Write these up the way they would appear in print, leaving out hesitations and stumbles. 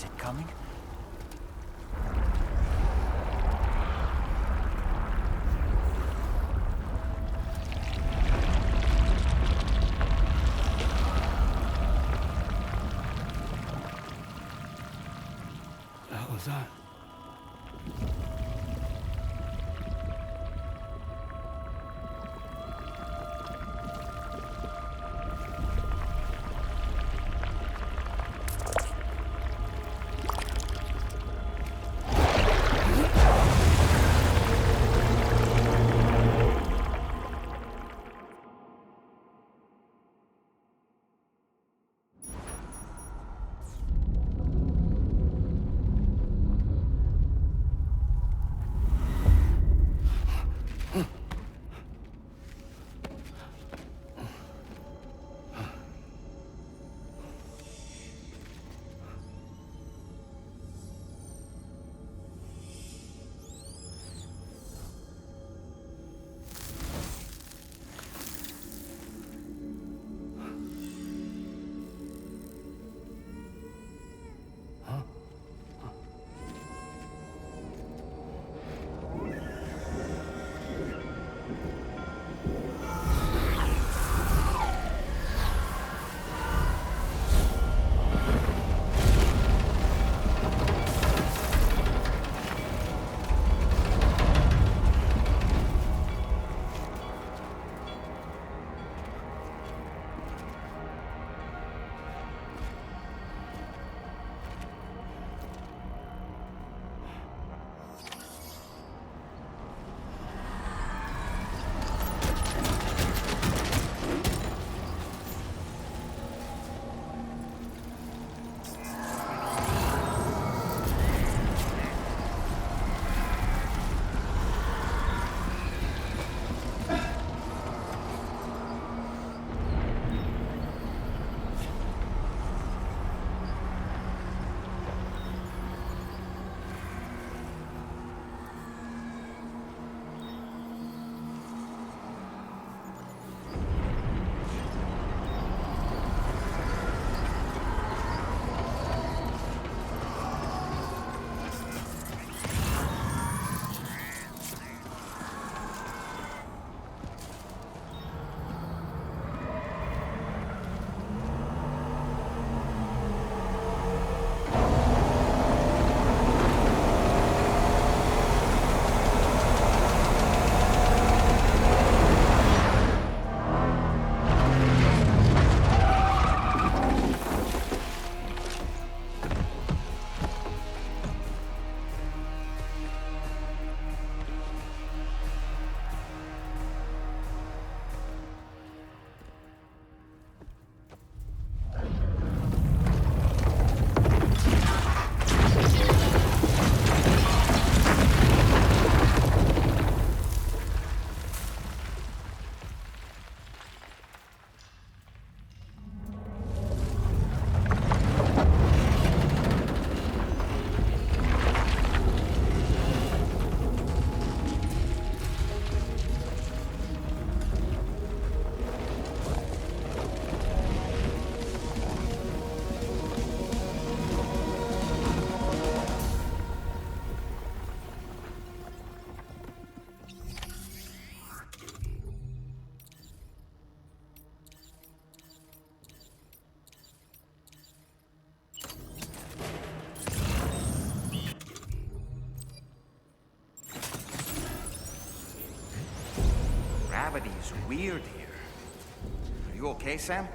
Is it coming? What the hell was that? Gravity's weird here. Are you okay, Sam?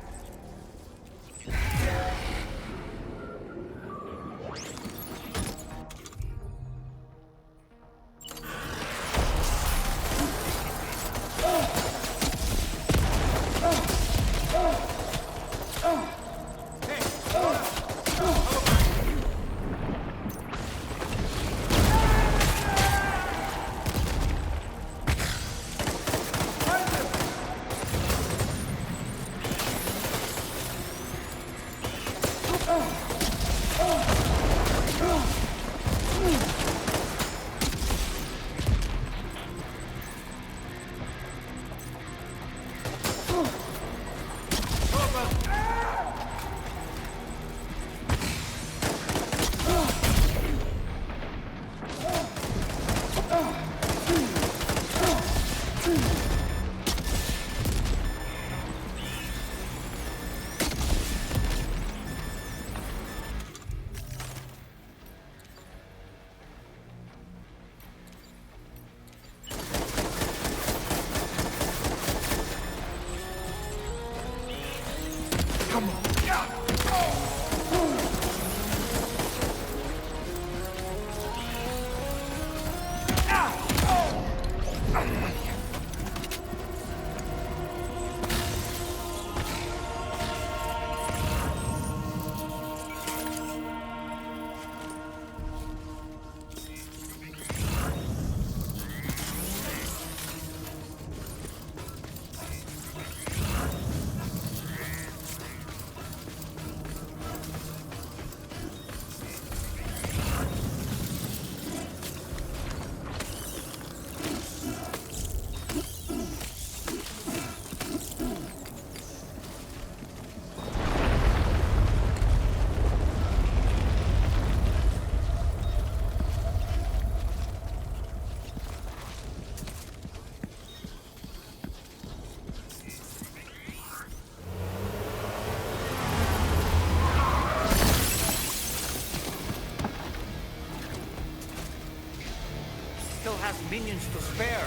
minions to spare.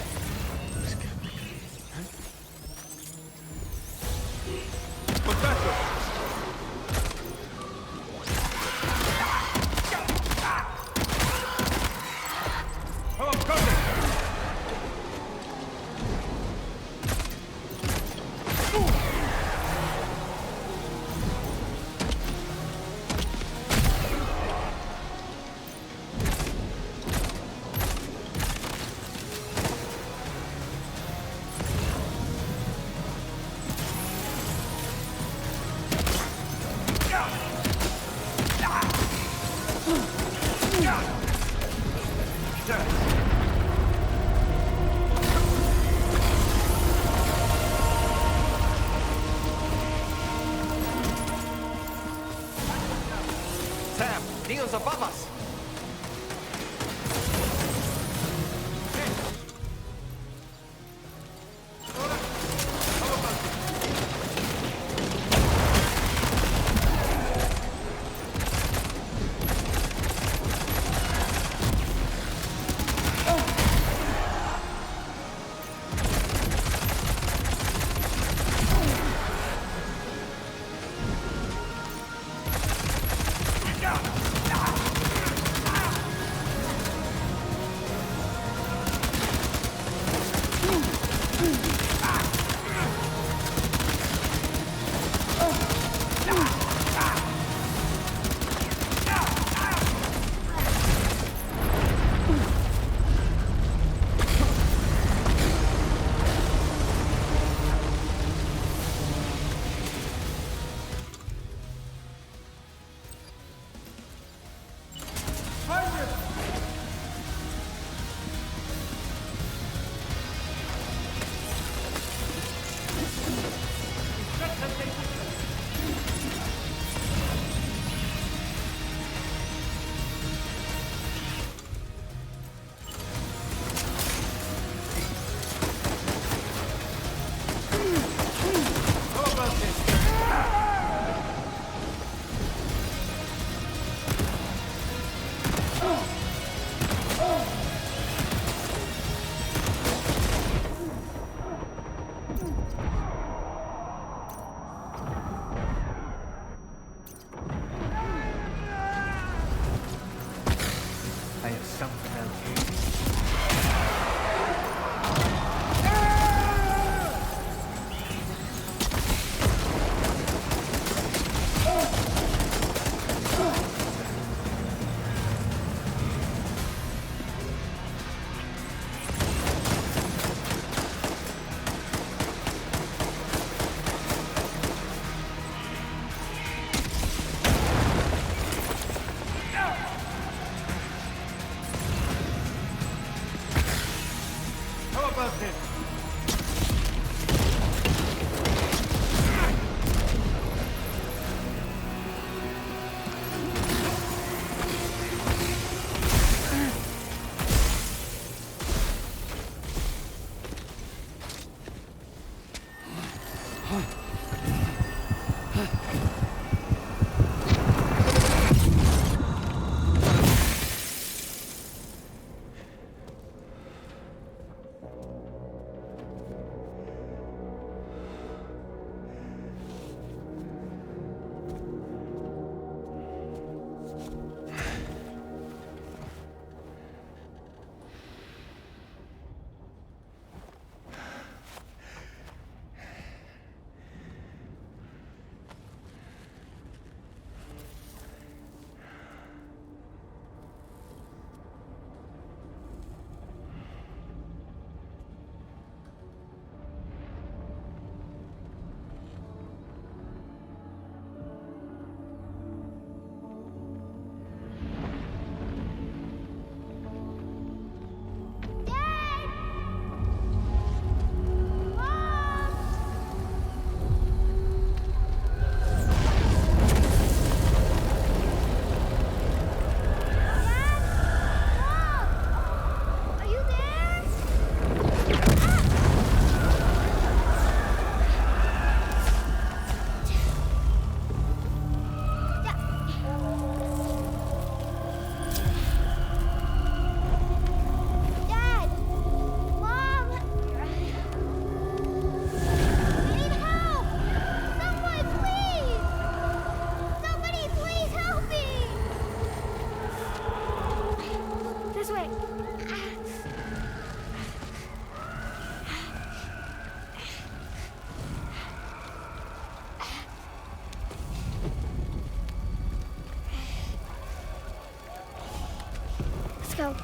Potato! Oh, got it! Sam, Neil's above us. I have something else. So.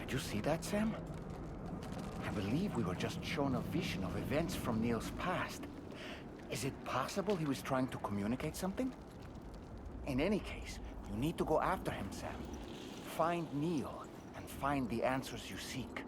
Did you see that, Sam? I believe we were just shown a vision of events from Neil's past. Is it possible he was trying to communicate something? In any case, you need to go after him, Sam. Find Neil, and find the answers you seek.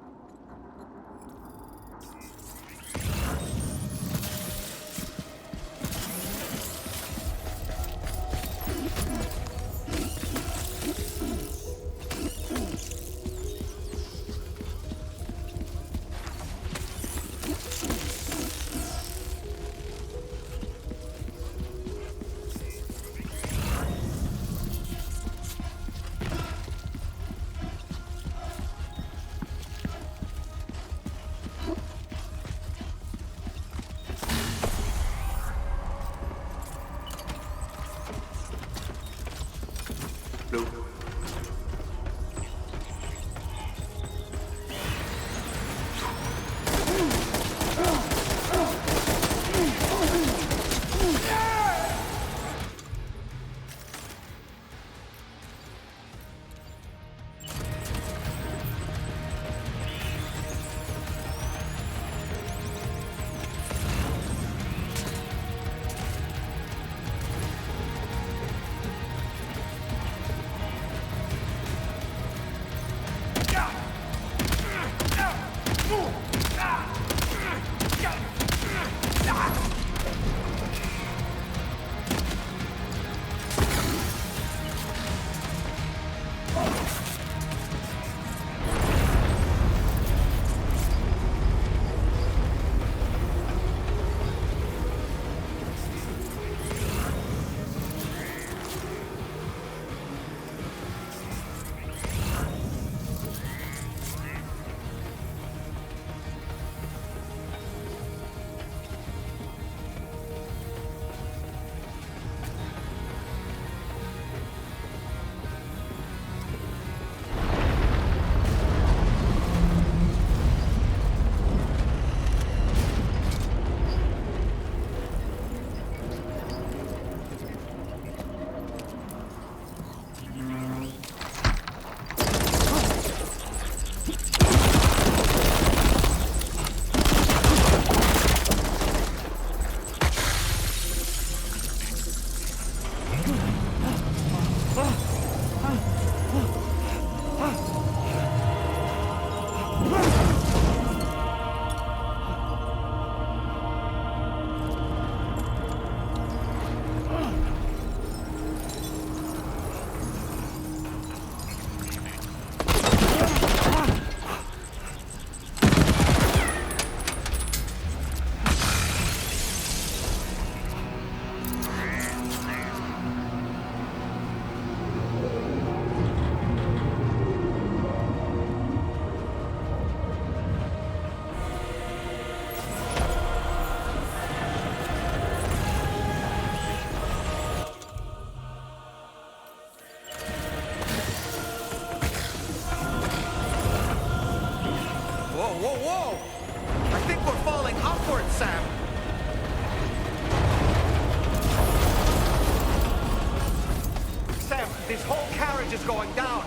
going down.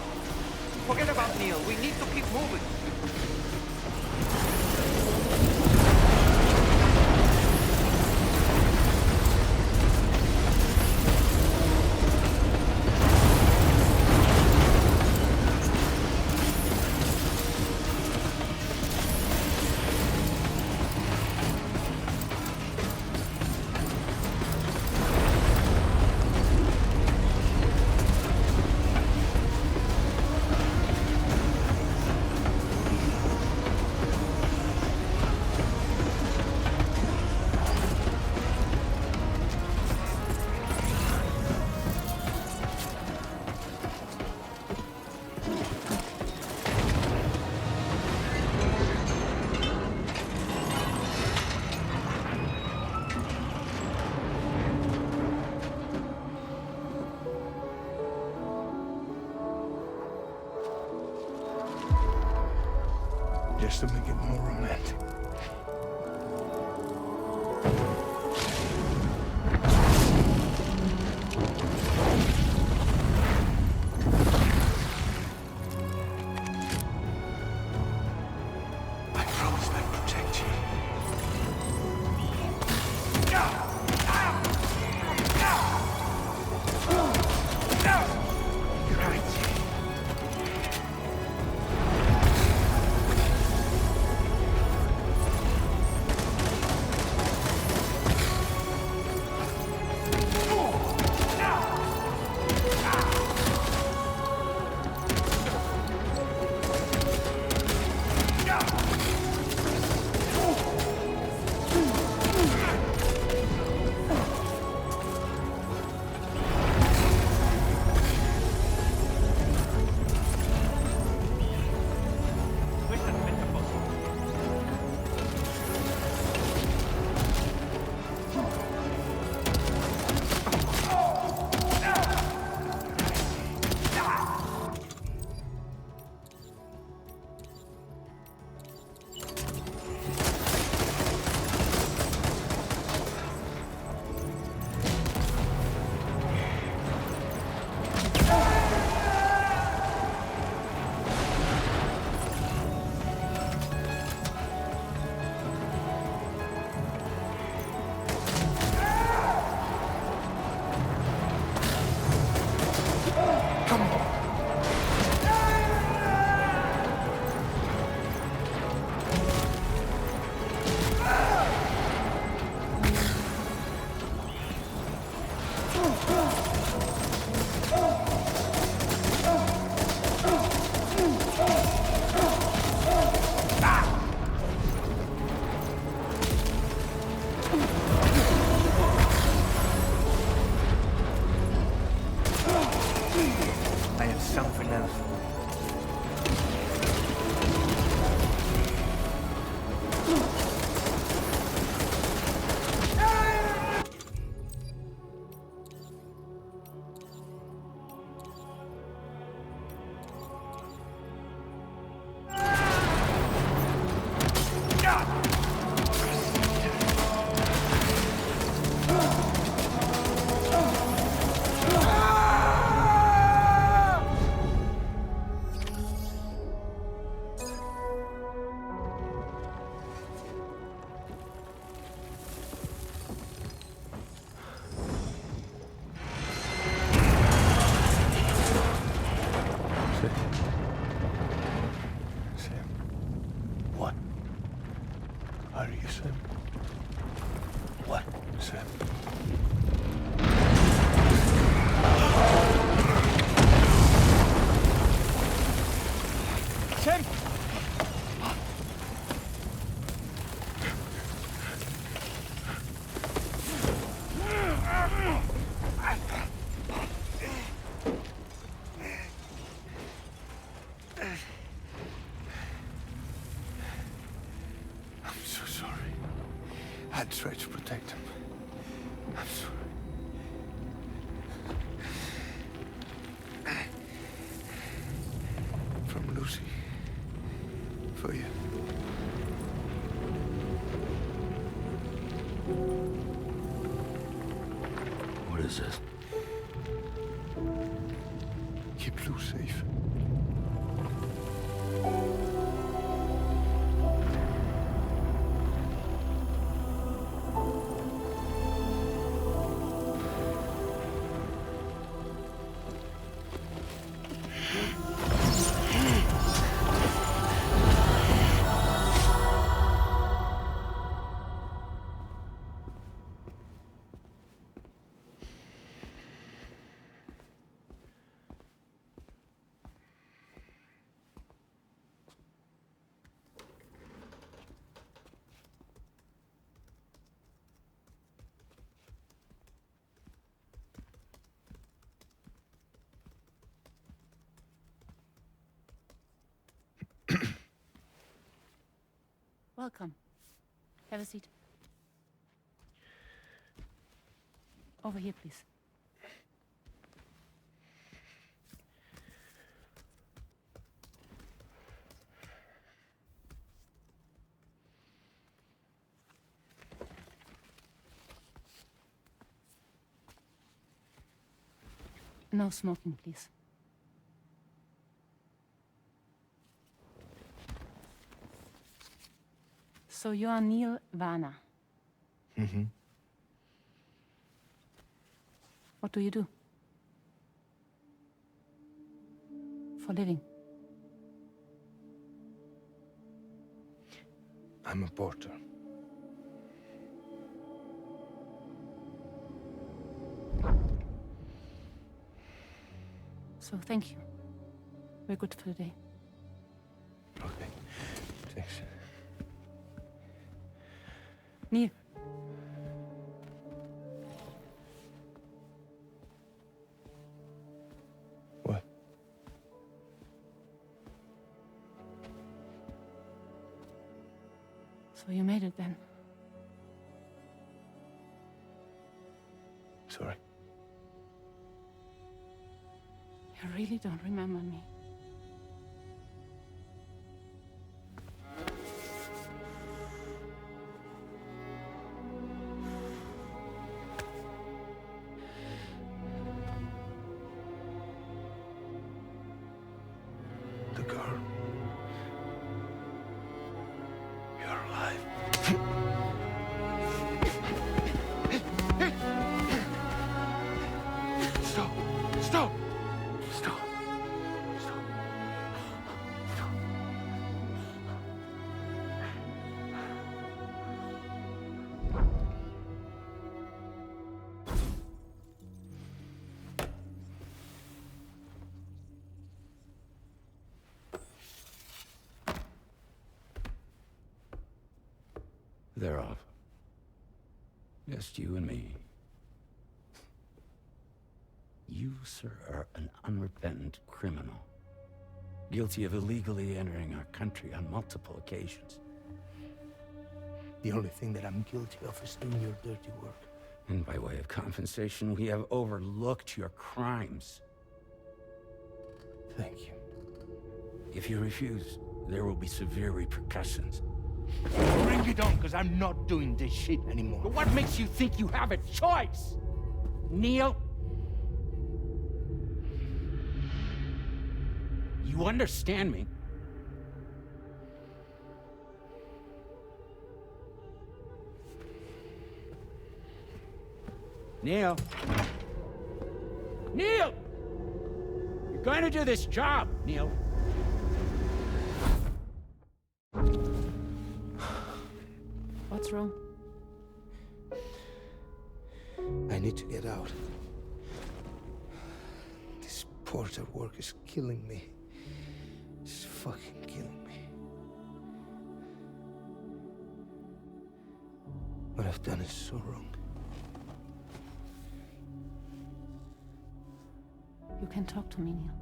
Forget about Neil. We need to keep moving. Just to make it more romantic. I promise I'll protect you. I have something else. Sam. What? Are you Sam? What, Sam? Sam! I'm so sorry. I tried to protect him. I'm sorry. From Lucy. For you. What is this? Keep Lou safe. Welcome. Have a seat. Over here, please. No smoking, please. So you are Neil Varner. Mm-hmm. What do you do? For living? I'm a porter. So thank you. We're good for the day. Okay. Thanks. Neil. What? So you made it then? Sorry. You really don't remember me. The girl. You're alive. Stop! Stop! Stop! Stop! Stop! They're off. Just you and me. You, sir, are an unrepentant criminal. Guilty of illegally entering our country on multiple occasions. The only thing that I'm guilty of is doing your dirty work. And by way of compensation, we have overlooked your crimes. Thank you. If you refuse, there will be severe repercussions. Bring it on, because I'm not doing this shit anymore. But what makes you think you have a choice? Neil? You understand me? Neil? Neil! You're going to do this job, Neil. What's wrong? I need to get out. This porter work is killing me. It's fucking killing me. What I've done is so wrong. You can talk to me, Neil.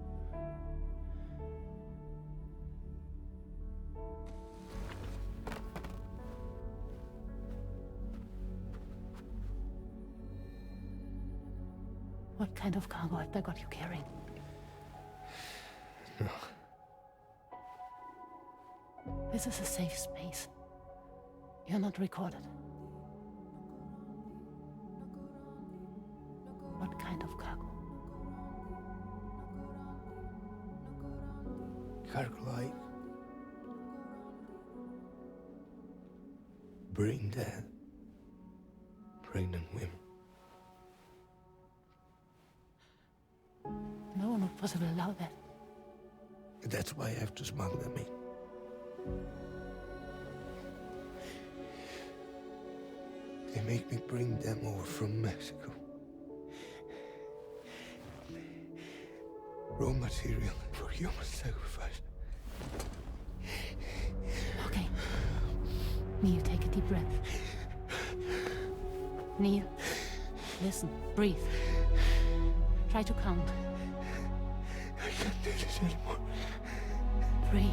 What kind of cargo have they got you carrying? No. This is a safe space. You're not recorded. What kind of cargo? Cargo-like. Brain dead. Pregnant women. No one would possibly allow that. That's why I have to smuggle them in. They make me bring them over from Mexico. Raw material for human sacrifice. Okay. Neil, take a deep breath. Neil, listen, breathe. Try to count. I can't do this anymore. Breathe.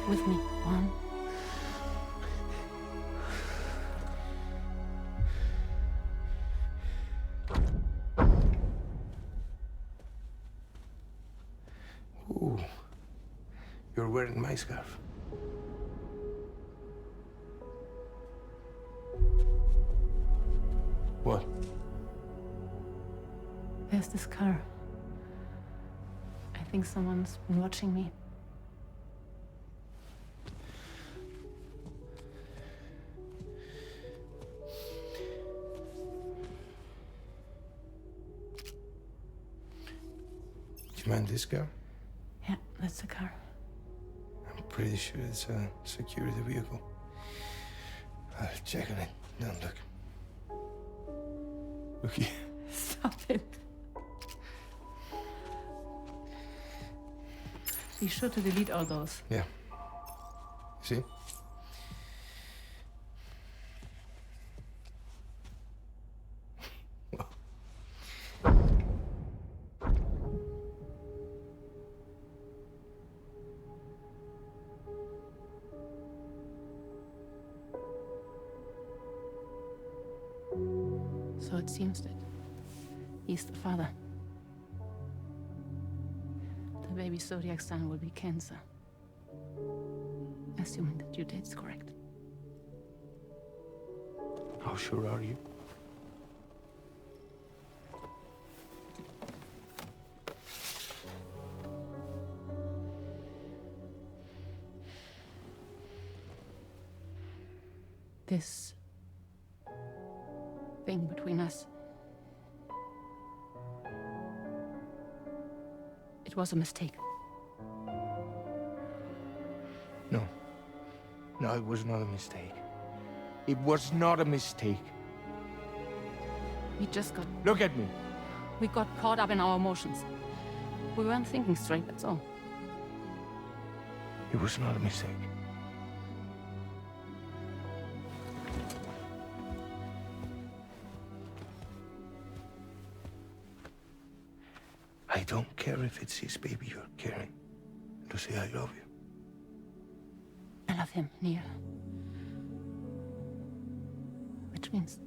With me. 1. Ooh. You're wearing my scarf. What? There's this car. I think someone's been watching me. Do you mind this car? Yeah, that's the car. I'm pretty sure it's a security vehicle. I'll check on it. Don't look. Look here. Stop it. Be sure to delete all those. Yeah. See? So it seems that he's the father. The baby zodiac sign will be Cancer. Assuming that your date's correct. How sure are you? This thing between us. It was a mistake. No. No, it was not a mistake. It was not a mistake. We just got... Look at me. We got caught up in our emotions. We weren't thinking straight, that's all. It was not a mistake. I don't care if it's his baby you're carrying. Lucy, I love you. I love him, Neil. Which means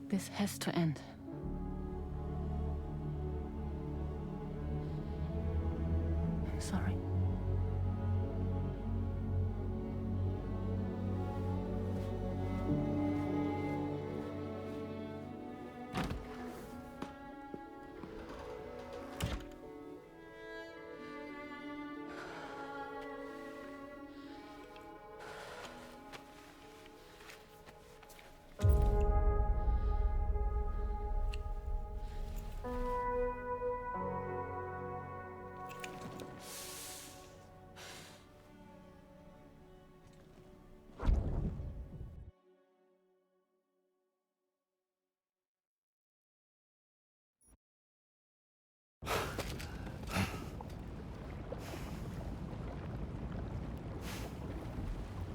this has to end. I'm sorry.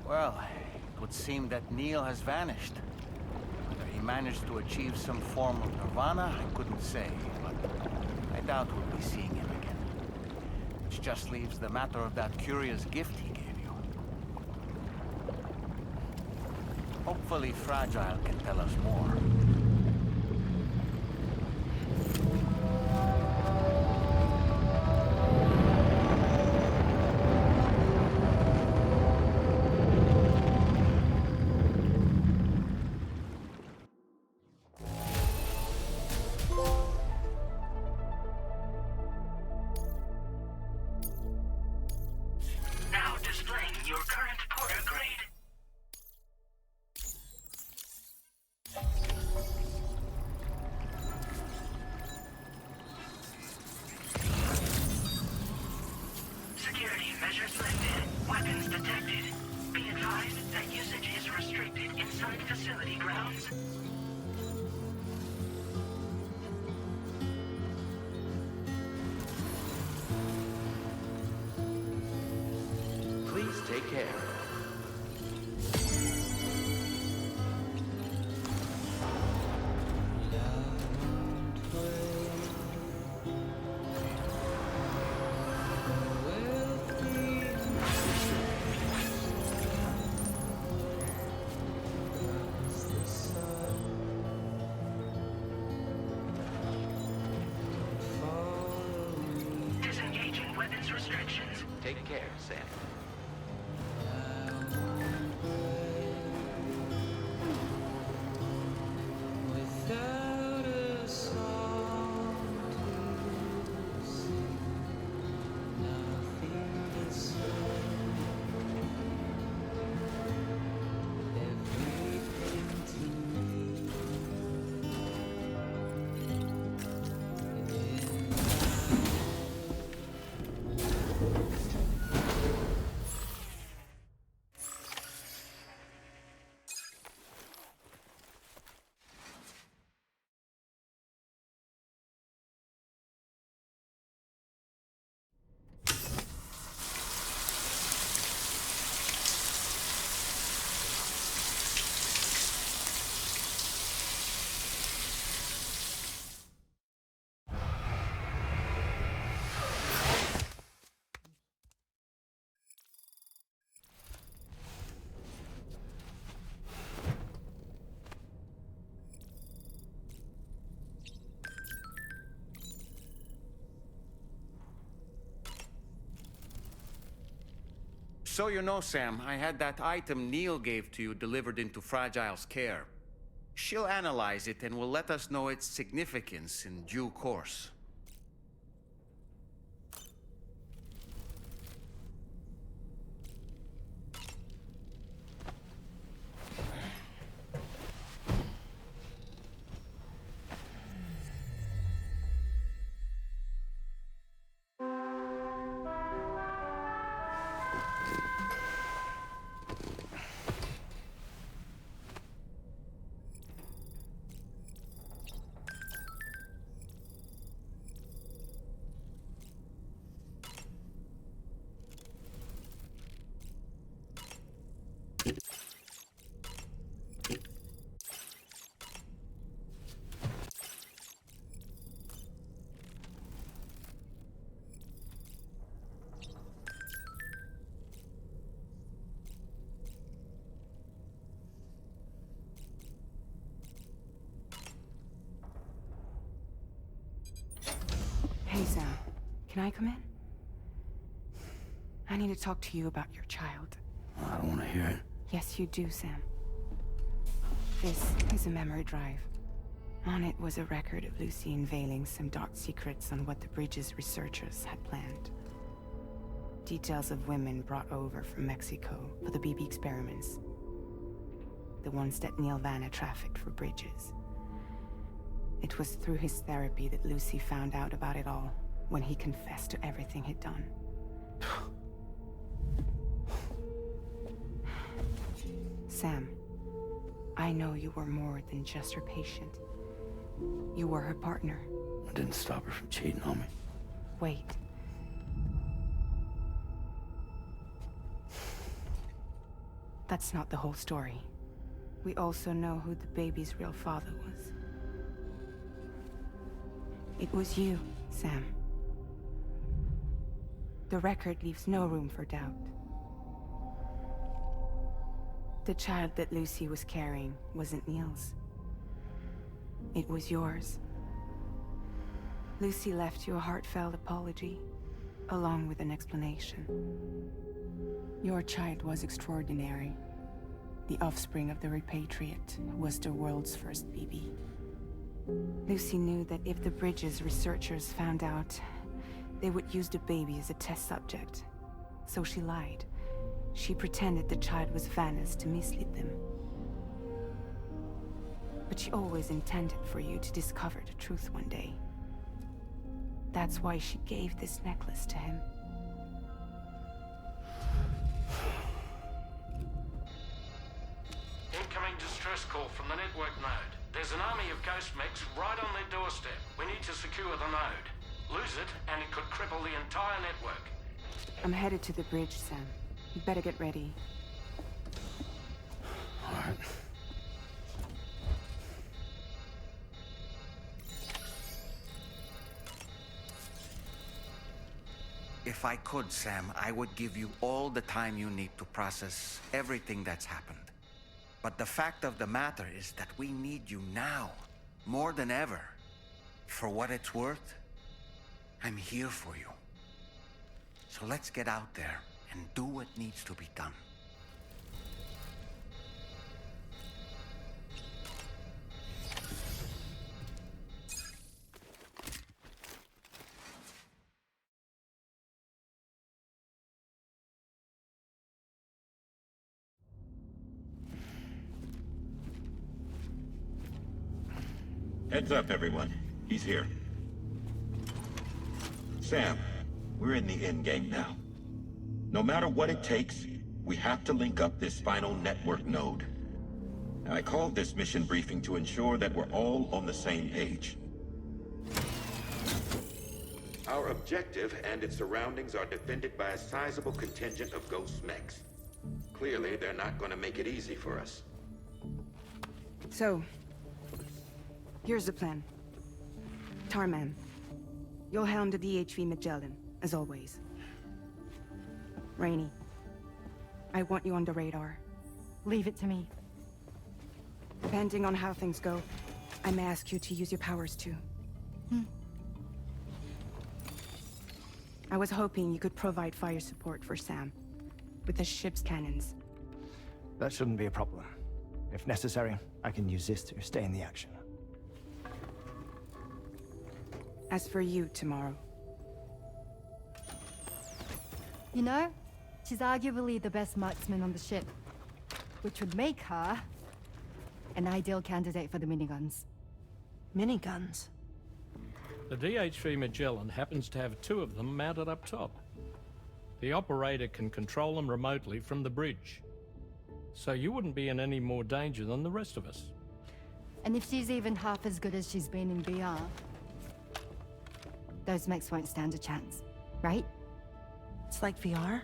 Well, it would seem that Neil has vanished. Whether he managed to achieve some form of nirvana, I couldn't say, but I doubt we'll be seeing him again. Which just leaves the matter of that curious gift he gave you. Hopefully Fragile can tell us more. restricted inside facility grounds. Please take care. Disengaging weapons restrictions. Take care, Sam. Without a song to sing, nothing to say, everything to me. So you know, Sam, I had that item Neil gave to you delivered into Fragile's care. She'll analyze it and will let us know its significance in due course. Hey, Sam. Can I come in? I need to talk to you about your child. I don't want to hear it. Yes, you do, Sam. This is a memory drive. On it was a record of Lucy unveiling some dark secrets on what the Bridges researchers had planned. Details of women brought over from Mexico for the BB experiments. The ones that Neil Vanna trafficked for Bridges. It was through his therapy that Lucy found out about it all, when he confessed to everything he'd done. Sam, I know you were more than just her patient. You were her partner. I didn't stop her from cheating on me. Wait. That's not the whole story. We also know who the baby's real father was. It was you, Sam. The record leaves no room for doubt. The child that Lucy was carrying wasn't Neil's. It was yours. Lucy left you a heartfelt apology, along with an explanation. Your child was extraordinary. The offspring of the repatriate who was the world's first BB. Lucy knew that if the Bridges researchers found out, they would use the baby as a test subject. So she lied. She pretended the child was Vanna's to mislead them. But she always intended for you to discover the truth one day. That's why she gave this necklace to him. distress call from the network node. There's an army of ghost mechs right on their doorstep. We need to secure the node. Lose it, and it could cripple the entire network. I'm headed to the bridge, Sam. You'd better get ready. All right. If I could, Sam, I would give you all the time you need to process everything that's happened. But the fact of the matter is that we need you now, more than ever. For what it's worth, I'm here for you. So let's get out there and do what needs to be done. Heads up, everyone. He's here. Sam, we're in the end game now. No matter what it takes, we have to link up this final network node. I called this mission briefing to ensure that we're all on the same page. Our objective and its surroundings are defended by a sizable contingent of ghost mechs. Clearly, they're not going to make it easy for us. So, here's the plan. Tarman, you'll helm the DHV Magellan, as always. Rainey, I want you on the radar. Leave it to me. Depending on how things go, I may ask you to use your powers too. I was hoping you could provide fire support for Sam, with the ship's cannons. That shouldn't be a problem. If necessary, I can use this to stay in the action. As for you, tomorrow. You know, she's arguably the best marksman on the ship, which would make her an ideal candidate for the miniguns. Miniguns? The DHV Magellan happens to have 2 of them mounted up top. The operator can control them remotely from the bridge. So you wouldn't be in any more danger than the rest of us. And if she's even half as good as she's been in VR, those mechs won't stand a chance, right? It's like VR?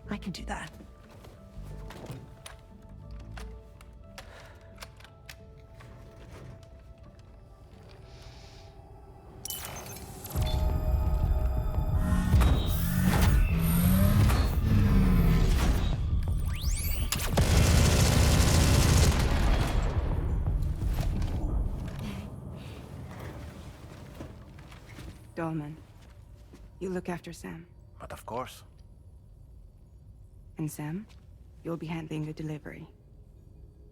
I can do that. Dolman, you look after Sam. But of course. And Sam, you'll be handling the delivery.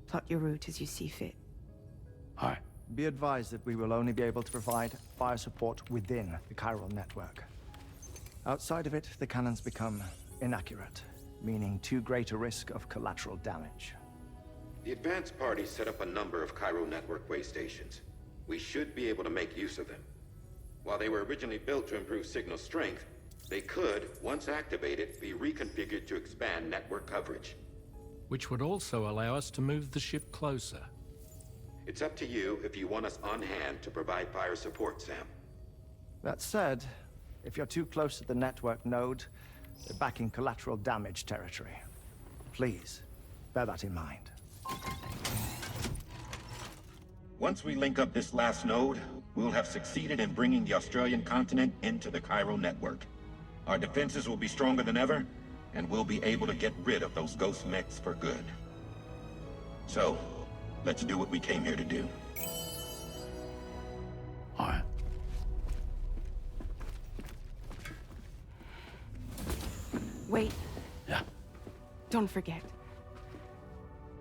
Plot your route as you see fit. All right. Be advised that we will only be able to provide fire support within the chiral network. Outside of it, the cannons become inaccurate, meaning too great a risk of collateral damage. The advanced party set up a number of chiral network way stations. We should be able to make use of them. While they were originally built to improve signal strength, they could, once activated, be reconfigured to expand network coverage. Which would also allow us to move the ship closer. It's up to you if you want us on hand to provide fire support, Sam. That said, if you're too close to the network node, you're back in collateral damage territory. Please, bear that in mind. Once we link up this last node, we'll have succeeded in bringing the Australian continent into the chiral network. Our defenses will be stronger than ever, and we'll be able to get rid of those ghost mechs for good. So, let's do what we came here to do. All right. Wait. Yeah. Don't forget.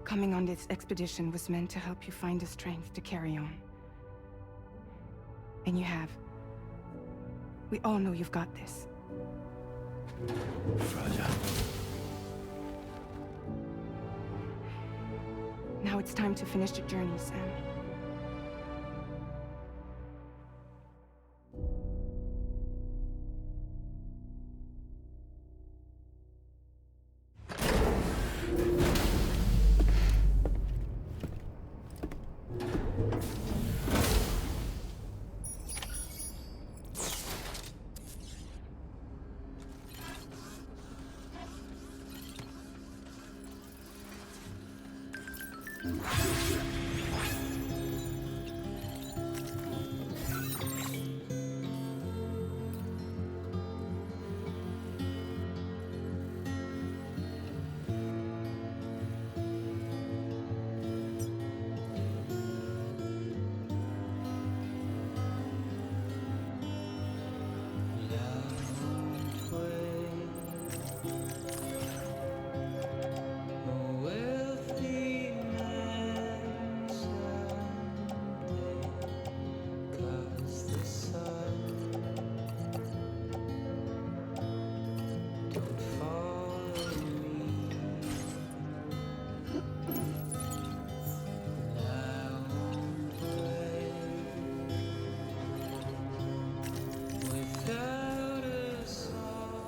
Coming on this expedition was meant to help you find the strength to carry on. And you have. We all know you've got this. Fragile. Now it's time to finish the journey, Sam.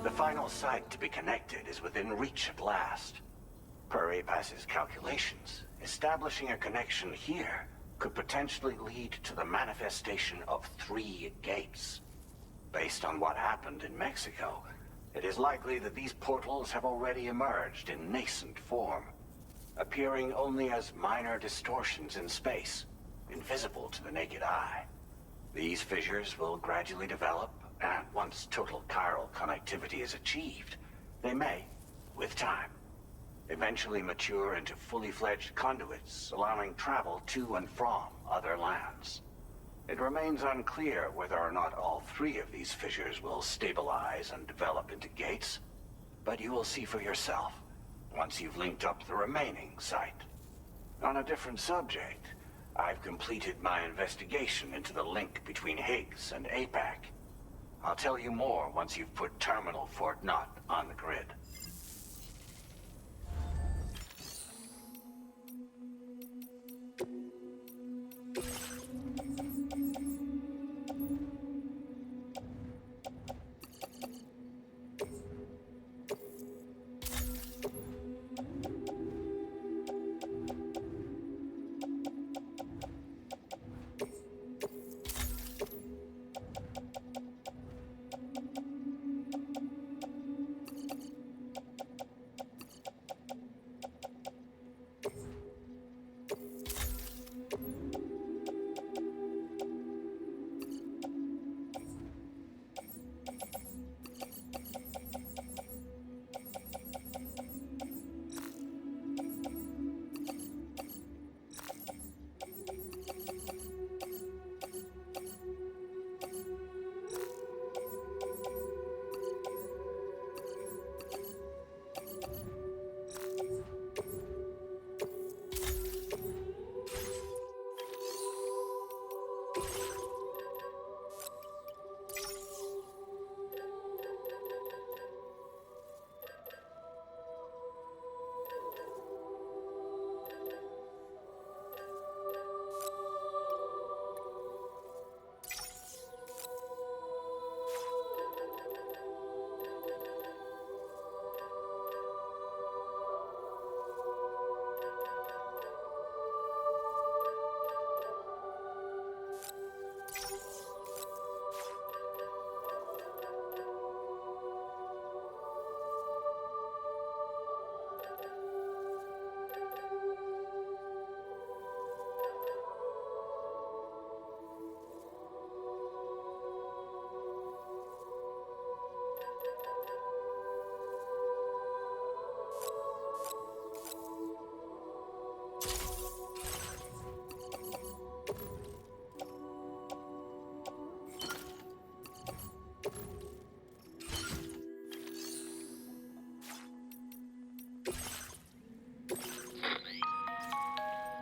The final site to be connected is within reach at last. Per APAS's calculations, establishing a connection here could potentially lead to the manifestation of 3 gates. Based on what happened in Mexico, it is likely that these portals have already emerged in nascent form, appearing only as minor distortions in space, invisible to the naked eye. These fissures will gradually develop, and once total chiral connectivity is achieved, they may, with time, eventually mature into fully fledged conduits, allowing travel to and from other lands. It remains unclear whether or not all 3 of these fissures will stabilize and develop into gates, but you will see for yourself once you've linked up the remaining site. On a different subject, I've completed my investigation into the link between Higgs and APAC. I'll tell you more once you've put Terminal Fort Knott on the grid.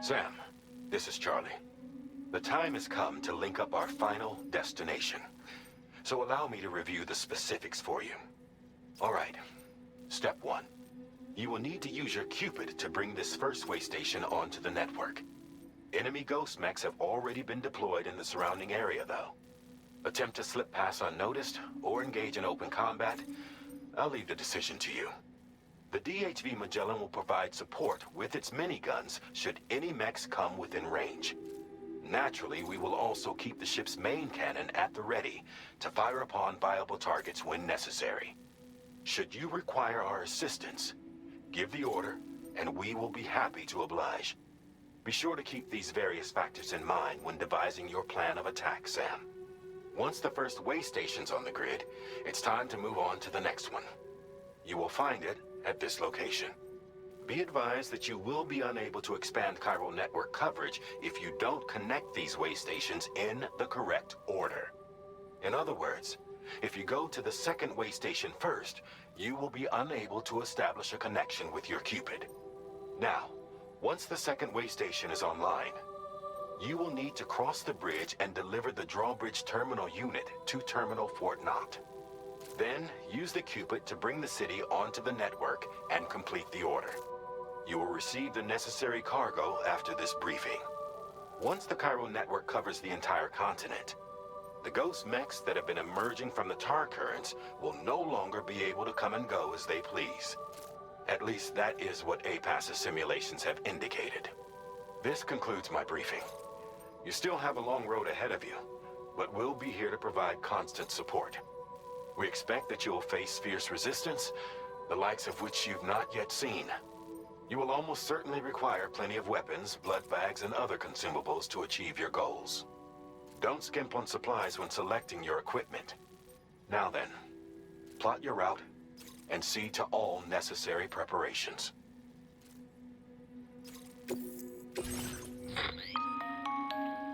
Sam, this is Charlie. The time has come to link up our final destination. So allow me to review the specifics for you. All right. Step 1. You will need to use your Cupid to bring this first way station onto the network. Enemy ghost mechs have already been deployed in the surrounding area, though. Attempt to slip past unnoticed or engage in open combat, I'll leave the decision to you. The DHV Magellan will provide support with its miniguns should any mechs come within range. Naturally, we will also keep the ship's main cannon at the ready to fire upon viable targets when necessary. Should you require our assistance, give the order, and we will be happy to oblige. Be sure to keep these various factors in mind when devising your plan of attack, Sam. Once the first way station's on the grid, it's time to move on to the next one. You will find it at this location. Be advised that you will be unable to expand chiral network coverage if you don't connect these way stations in the correct order. In other words, if you go to the second way station first, you will be unable to establish a connection with your Cupid. Now, once the second way station is online, you will need to cross the bridge and deliver the drawbridge terminal unit to Terminal Fort Knott. Then, use the Cupid to bring the city onto the network and complete the order. You will receive the necessary cargo after this briefing. Once the chiral network covers the entire continent, the ghost mechs that have been emerging from the tar currents will no longer be able to come and go as they please. At least that is what APAS's simulations have indicated. This concludes my briefing. You still have a long road ahead of you, but we'll be here to provide constant support. We expect that you will face fierce resistance, the likes of which you've not yet seen. You will almost certainly require plenty of weapons, blood bags, and other consumables to achieve your goals. Don't skimp on supplies when selecting your equipment. Now then, plot your route and see to all necessary preparations.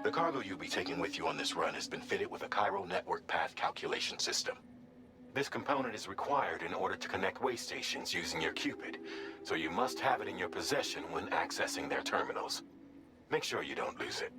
The cargo you'll be taking with you on this run has been fitted with a chiral network path calculation system. This component is required in order to connect way stations using your Cupid, so you must have it in your possession when accessing their terminals. Make sure you don't lose it.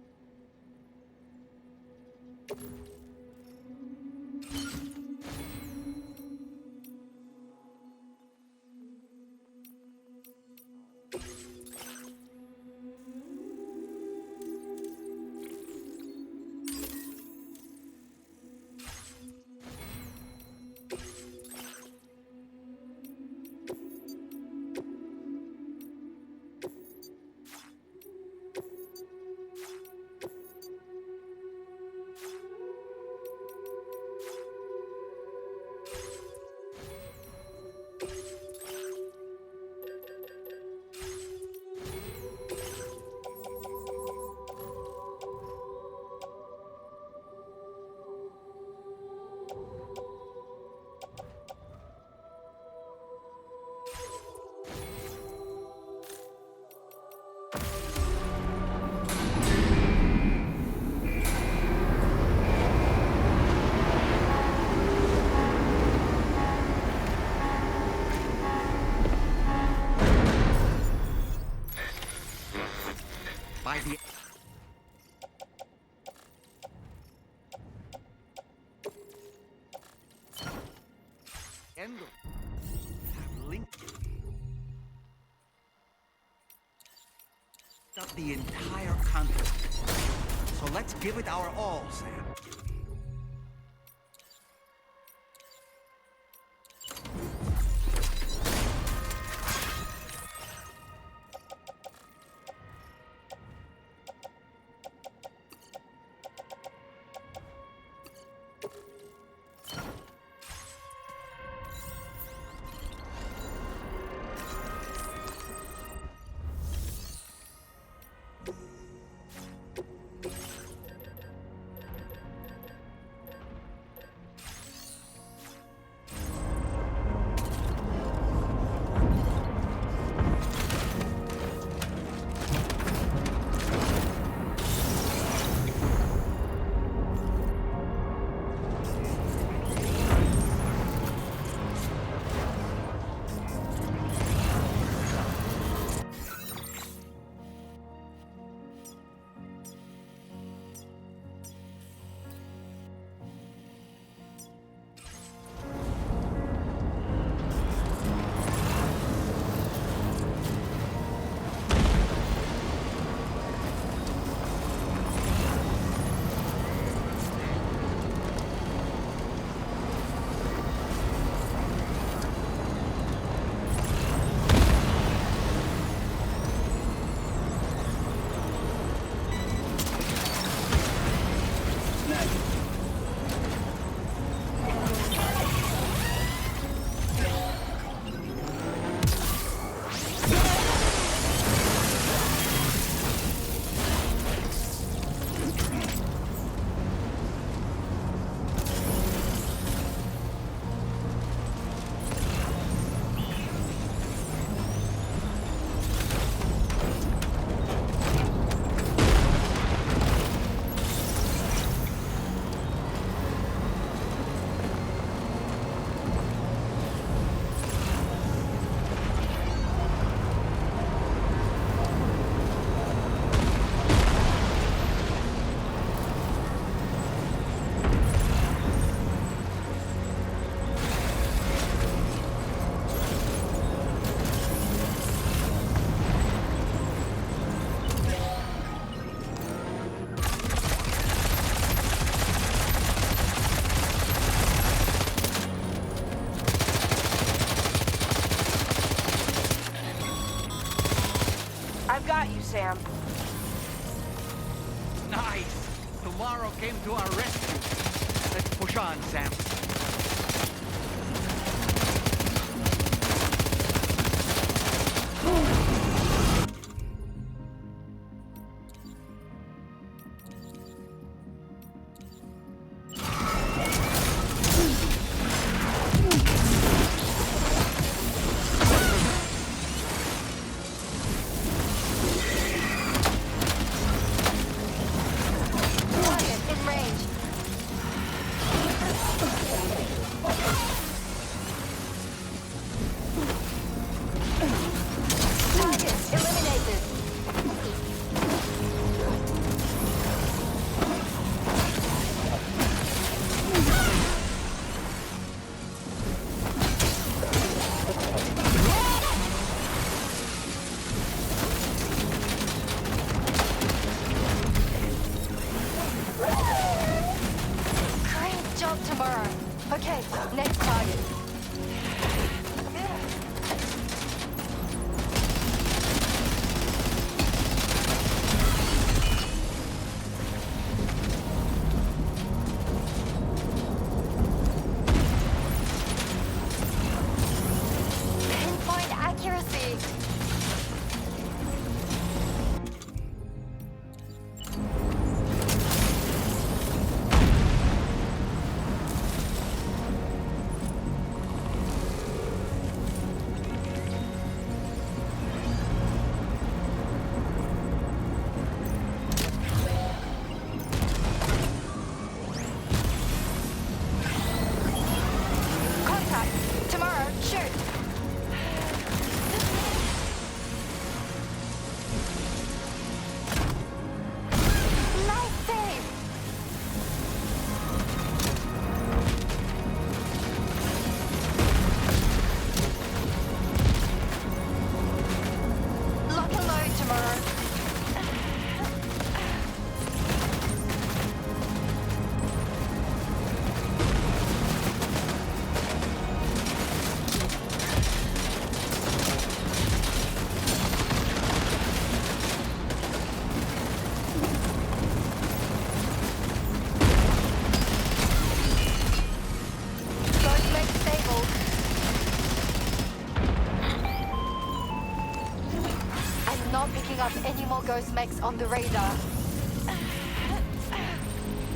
By the end of linked up the entire continent. So let's give it our all, Sam. got you, Sam. Nice! Tomorrow came to our rescue. Let's push on, Sam. Okay, next target. Pinpoint accuracy. Picking up any more ghost mechs on the radar.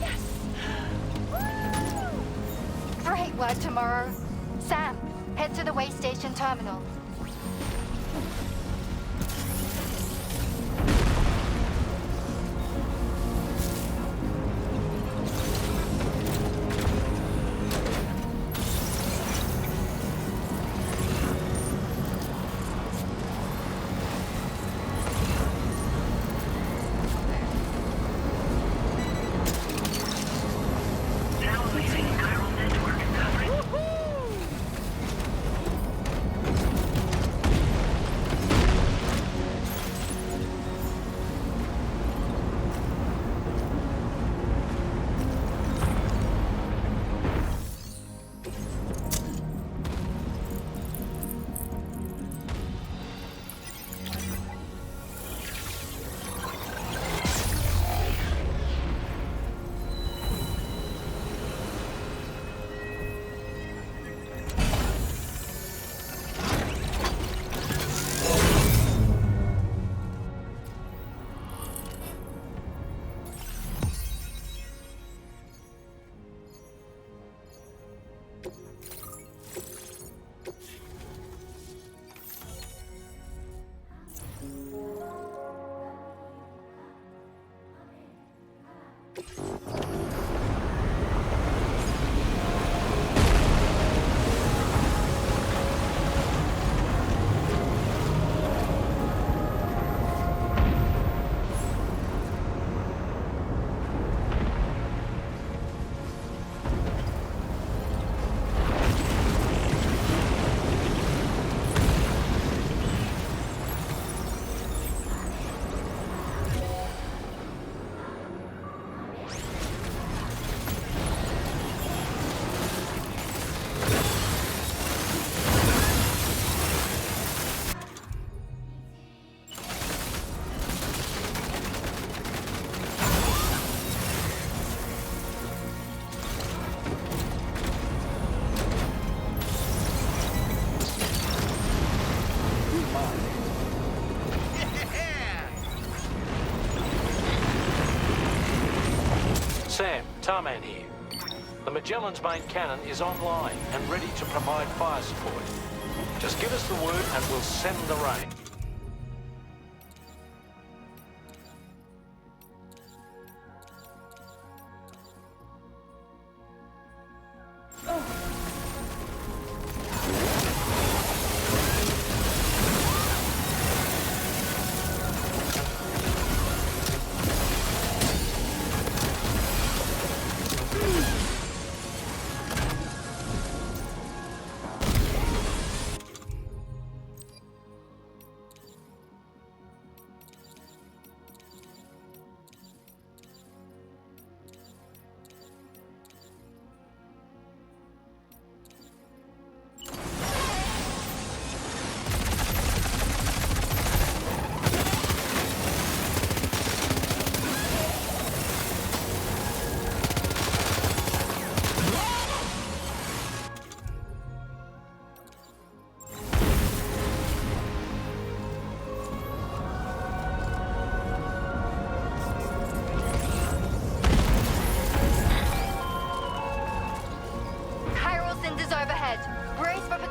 Yes! Woo! Great work, Tomorrow. Sam, head to the way station terminal. Sam, Tarman here. The Magellan's main cannon is online and ready to provide fire support. Just give us the word and we'll send the rain.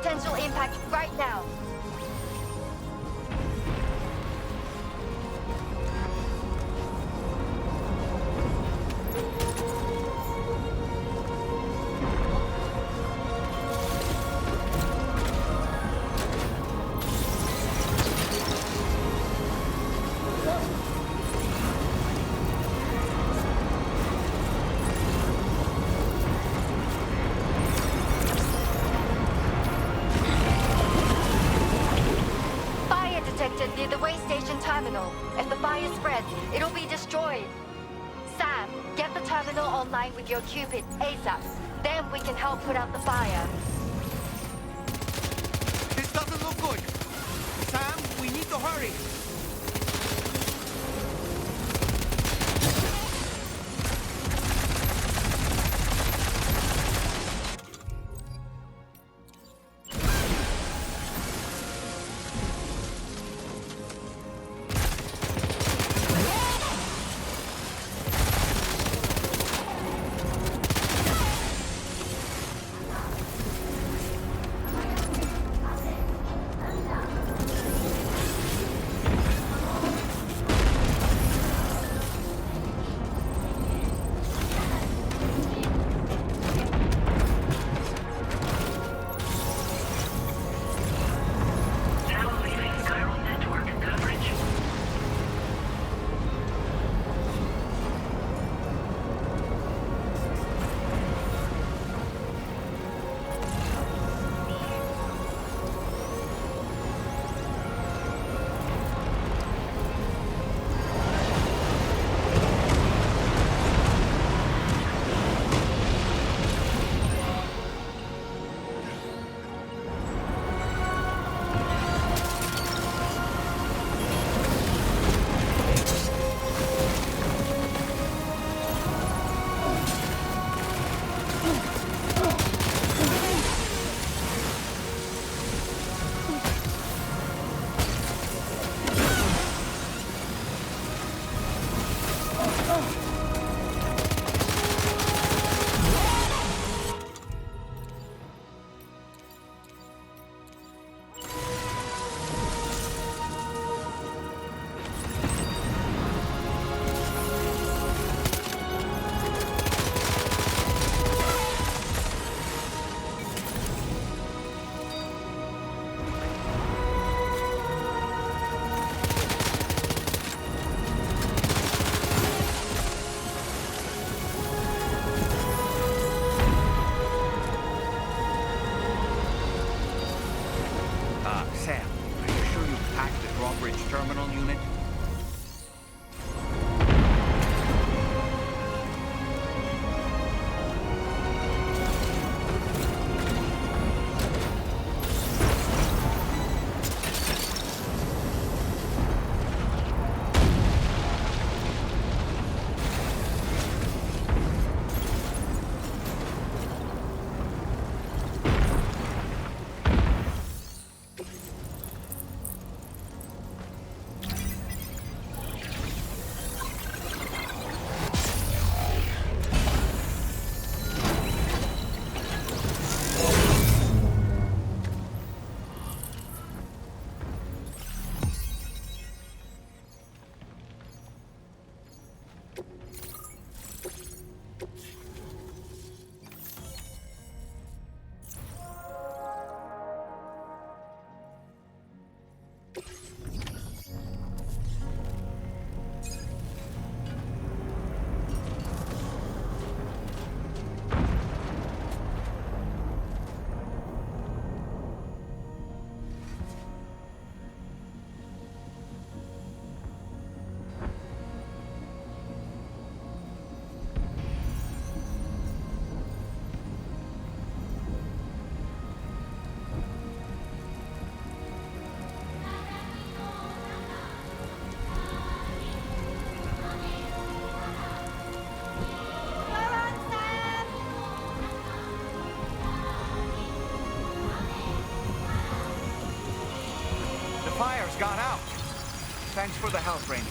Potential impact right now. Near the way station terminal. If the fire spreads, it'll be destroyed. Sam, get the terminal online with your Cupid ASAP. Then we can help put out the fire. This doesn't look good. Sam, we need to hurry. got out. Thanks for the help, Rainey.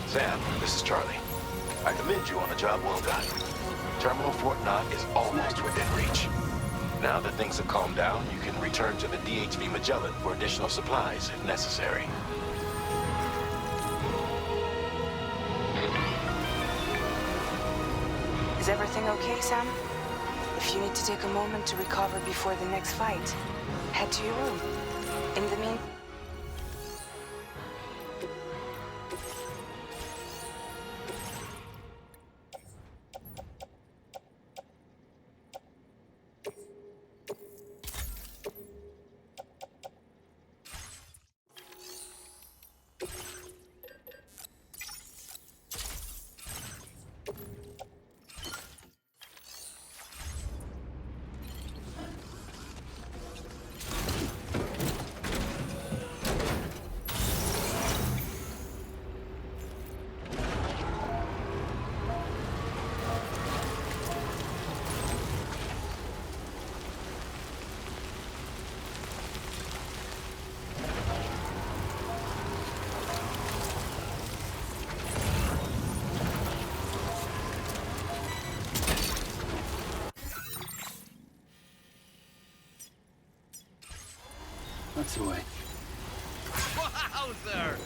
Sam, this is Charlie. I commend you on a job well done. Terminal Fort Knott is almost within reach. Now that things have calmed down, you can return to the DHV Magellan for additional supplies if necessary. Is everything okay, Sam? If you need to take a moment to recover before the next fight, head to your room. In the meantime... That's the way. Wowzer!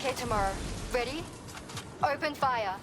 Okay, Tomorrow. Ready? Open fire.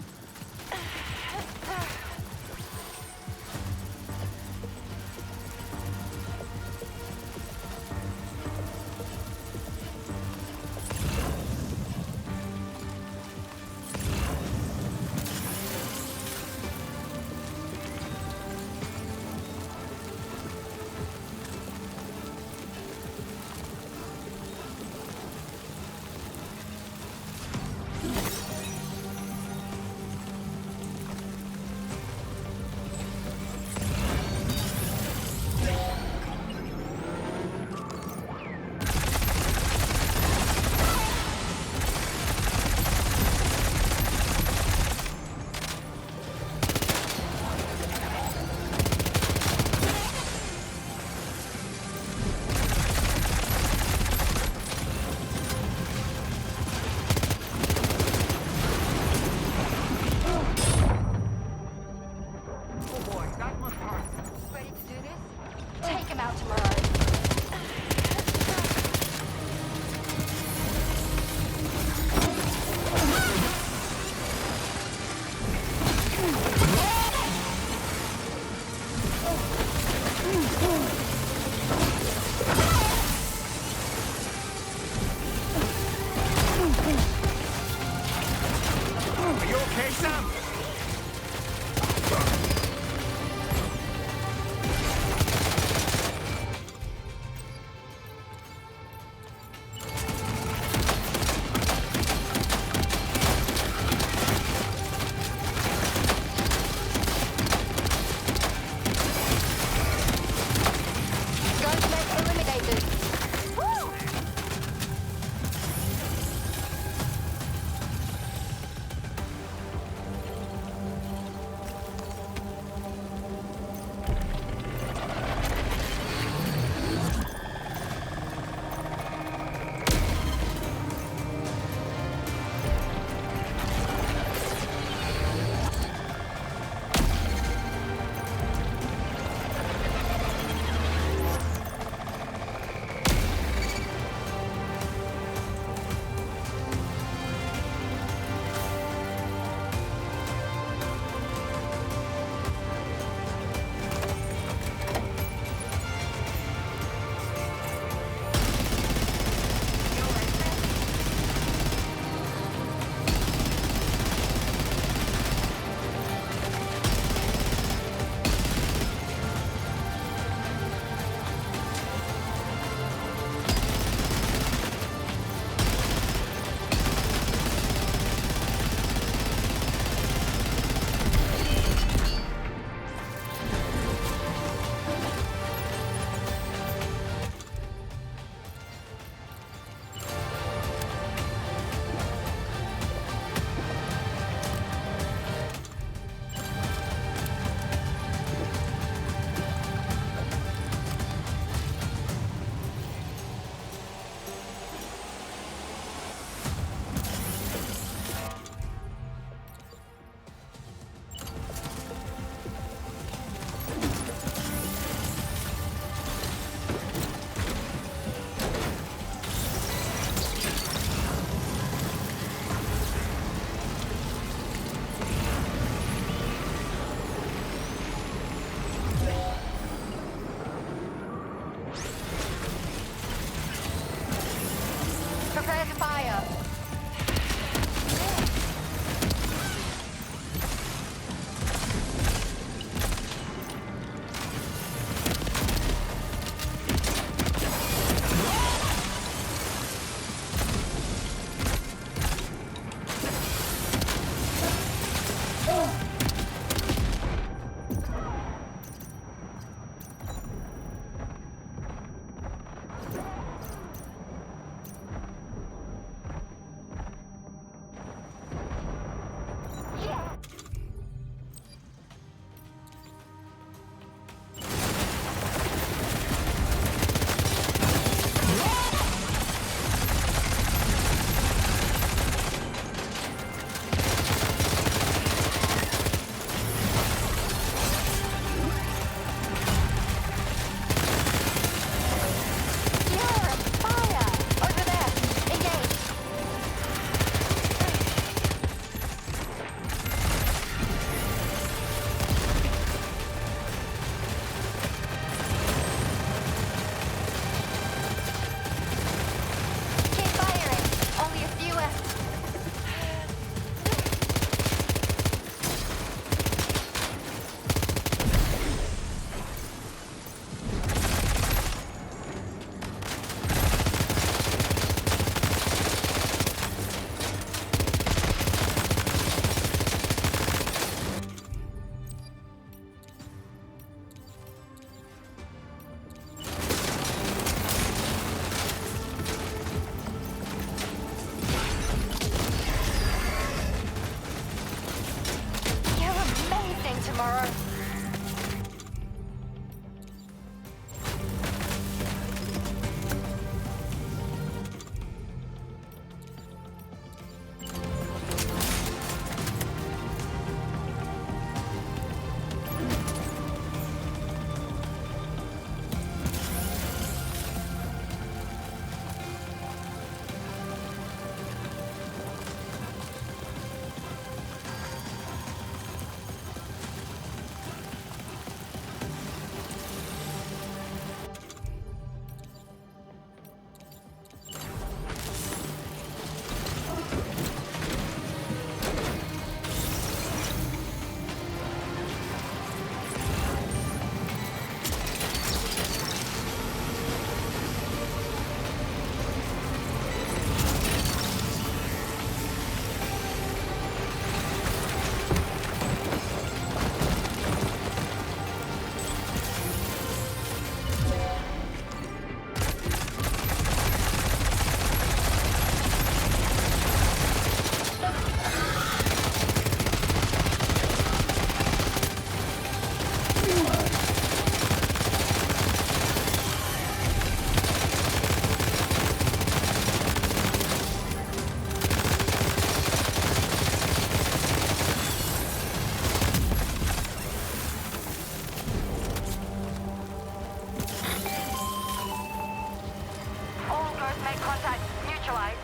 make contact. Neutralize.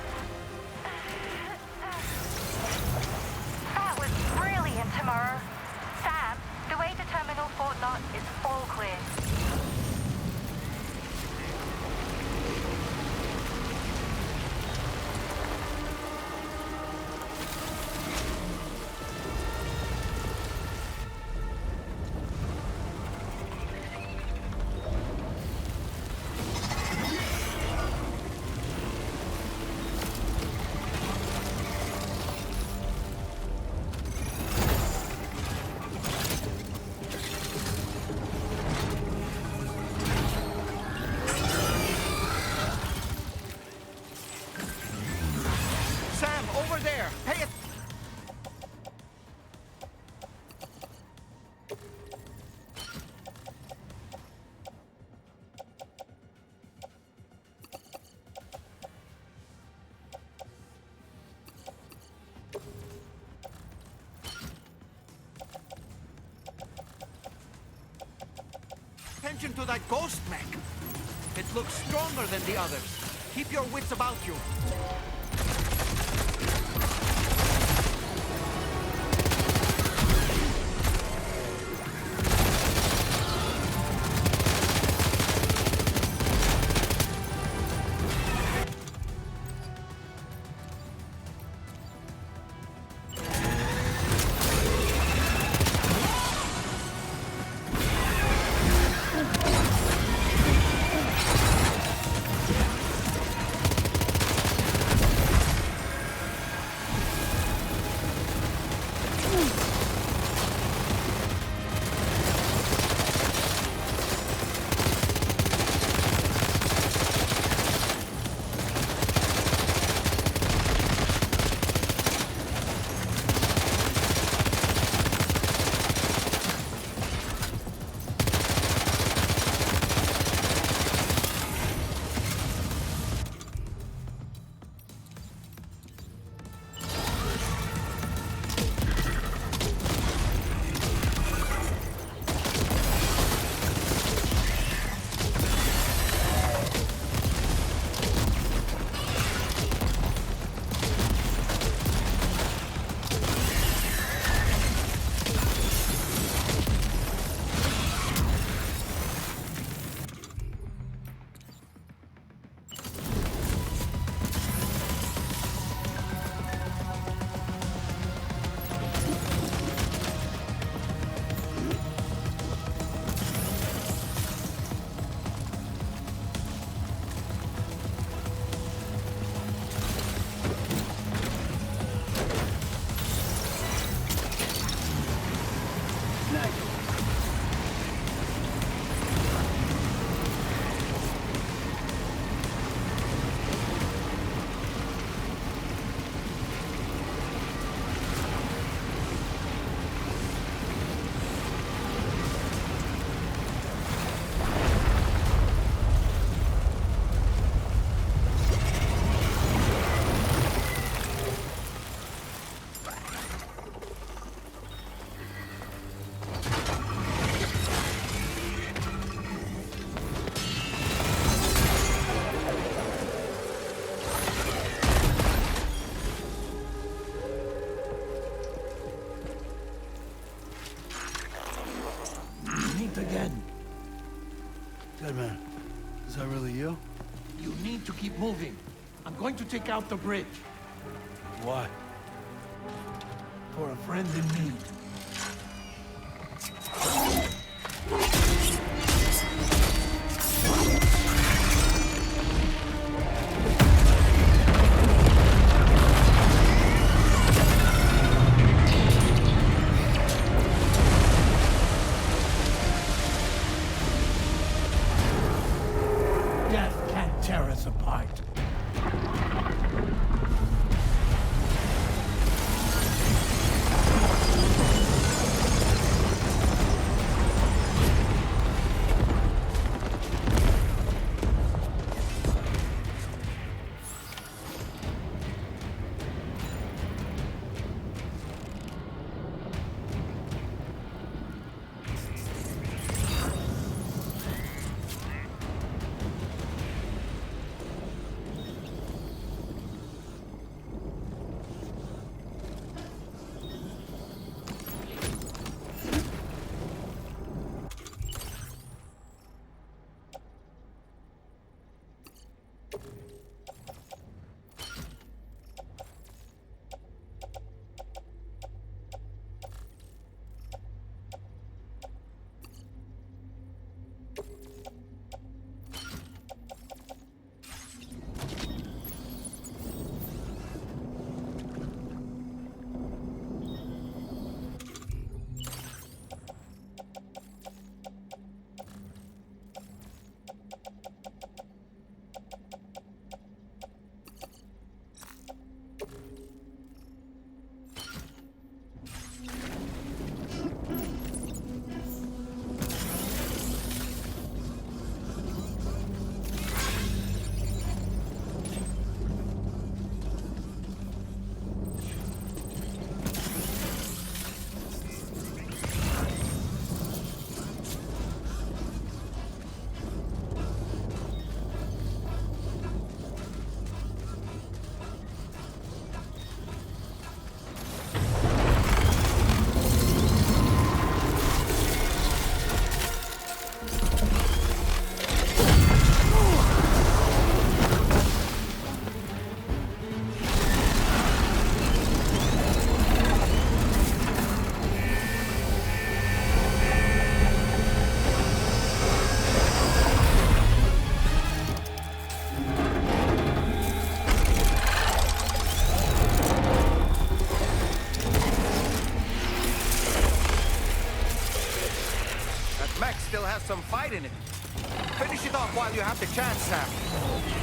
That was brilliant, Tomorrow. Sam, the way to Terminal Fort Knot is all clear. Attention to that ghost mech. It looks stronger than the others. Keep your wits about you. Again. Deadman, is that really you? You need to keep moving. I'm going to take out the bridge. Why? For a friend in need. Tear us apart. Some fight in it. Finish it off while you have the chance, Sam.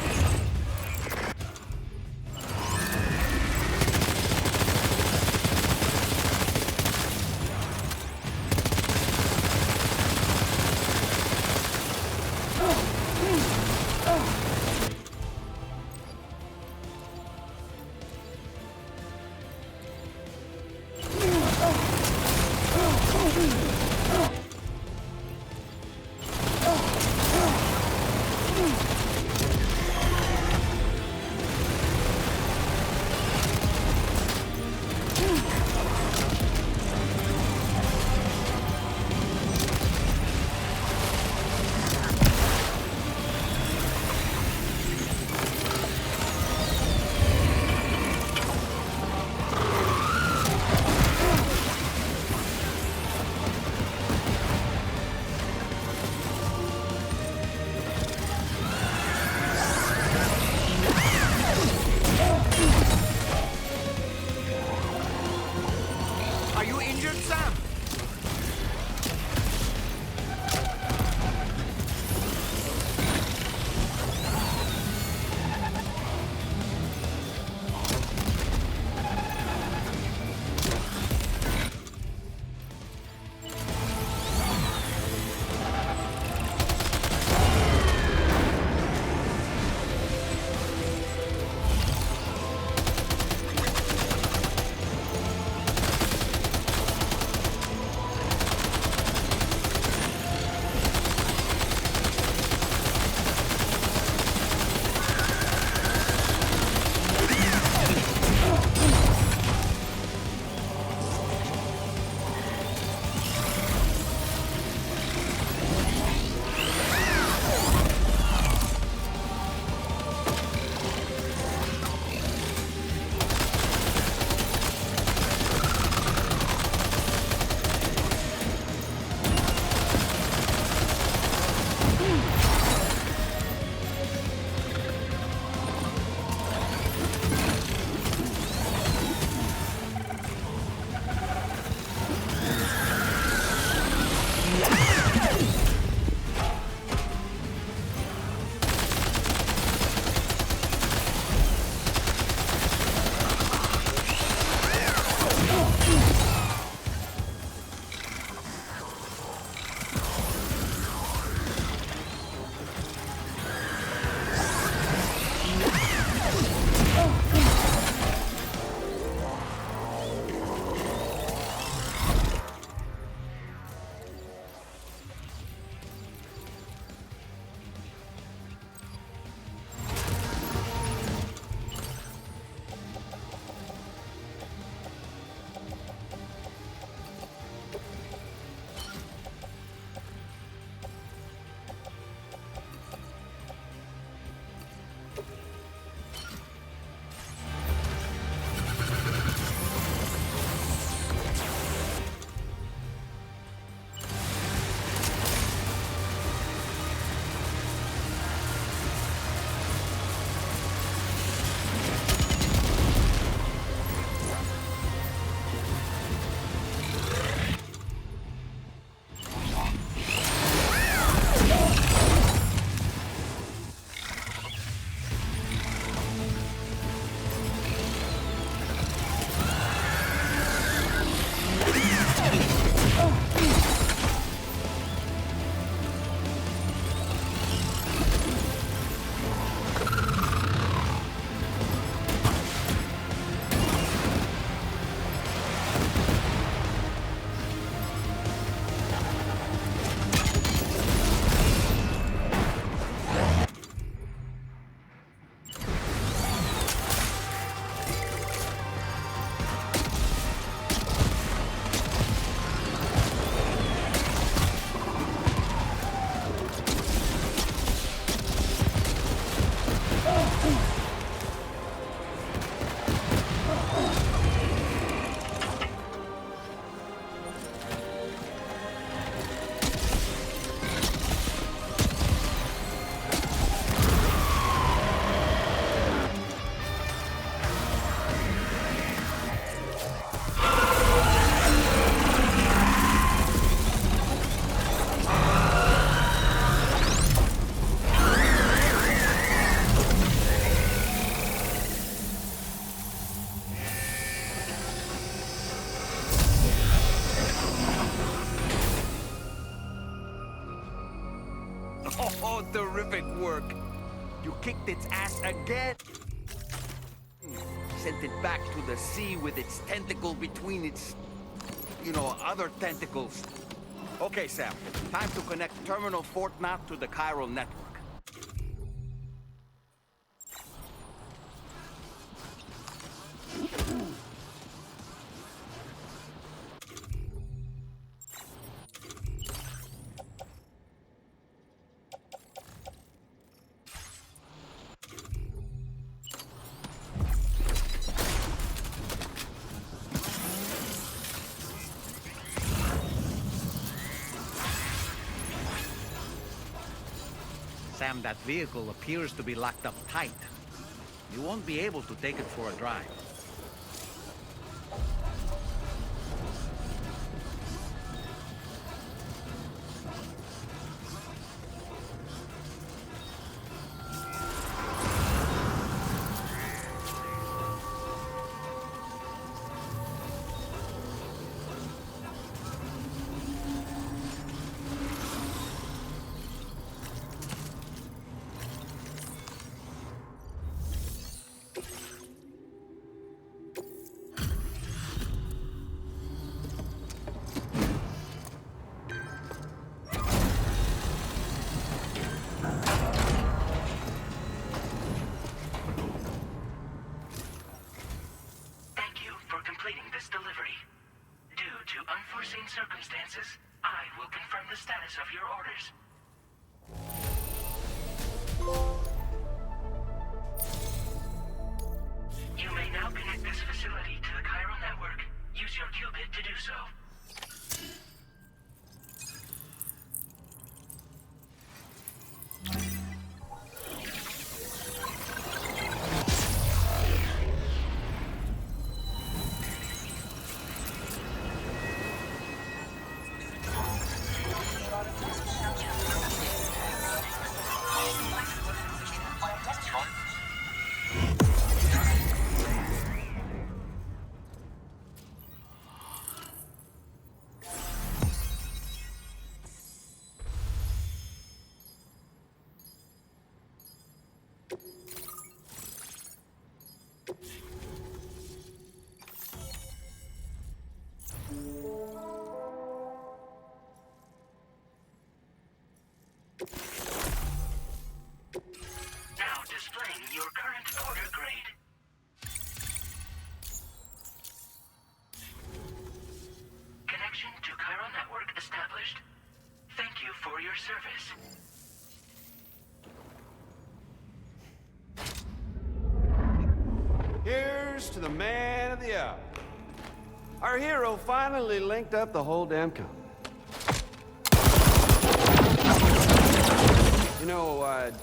Oh, terrific work. You kicked its ass again. Sent it back to the sea with its tentacle between its, other tentacles. Okay, Sam. Time to connect Terminal Fort Knot to the chiral network. Sam, that vehicle appears to be locked up tight. You won't be able to take it for a drive. Circumstances, I will confirm the status of your orders. You may now connect this facility to the chiral network. Use your qubit to do so. Now displaying your current order grade. Connection to chiral network established. Thank you for your service. Here's to the man of the hour. Our hero finally linked up the whole damn company. You know, I'd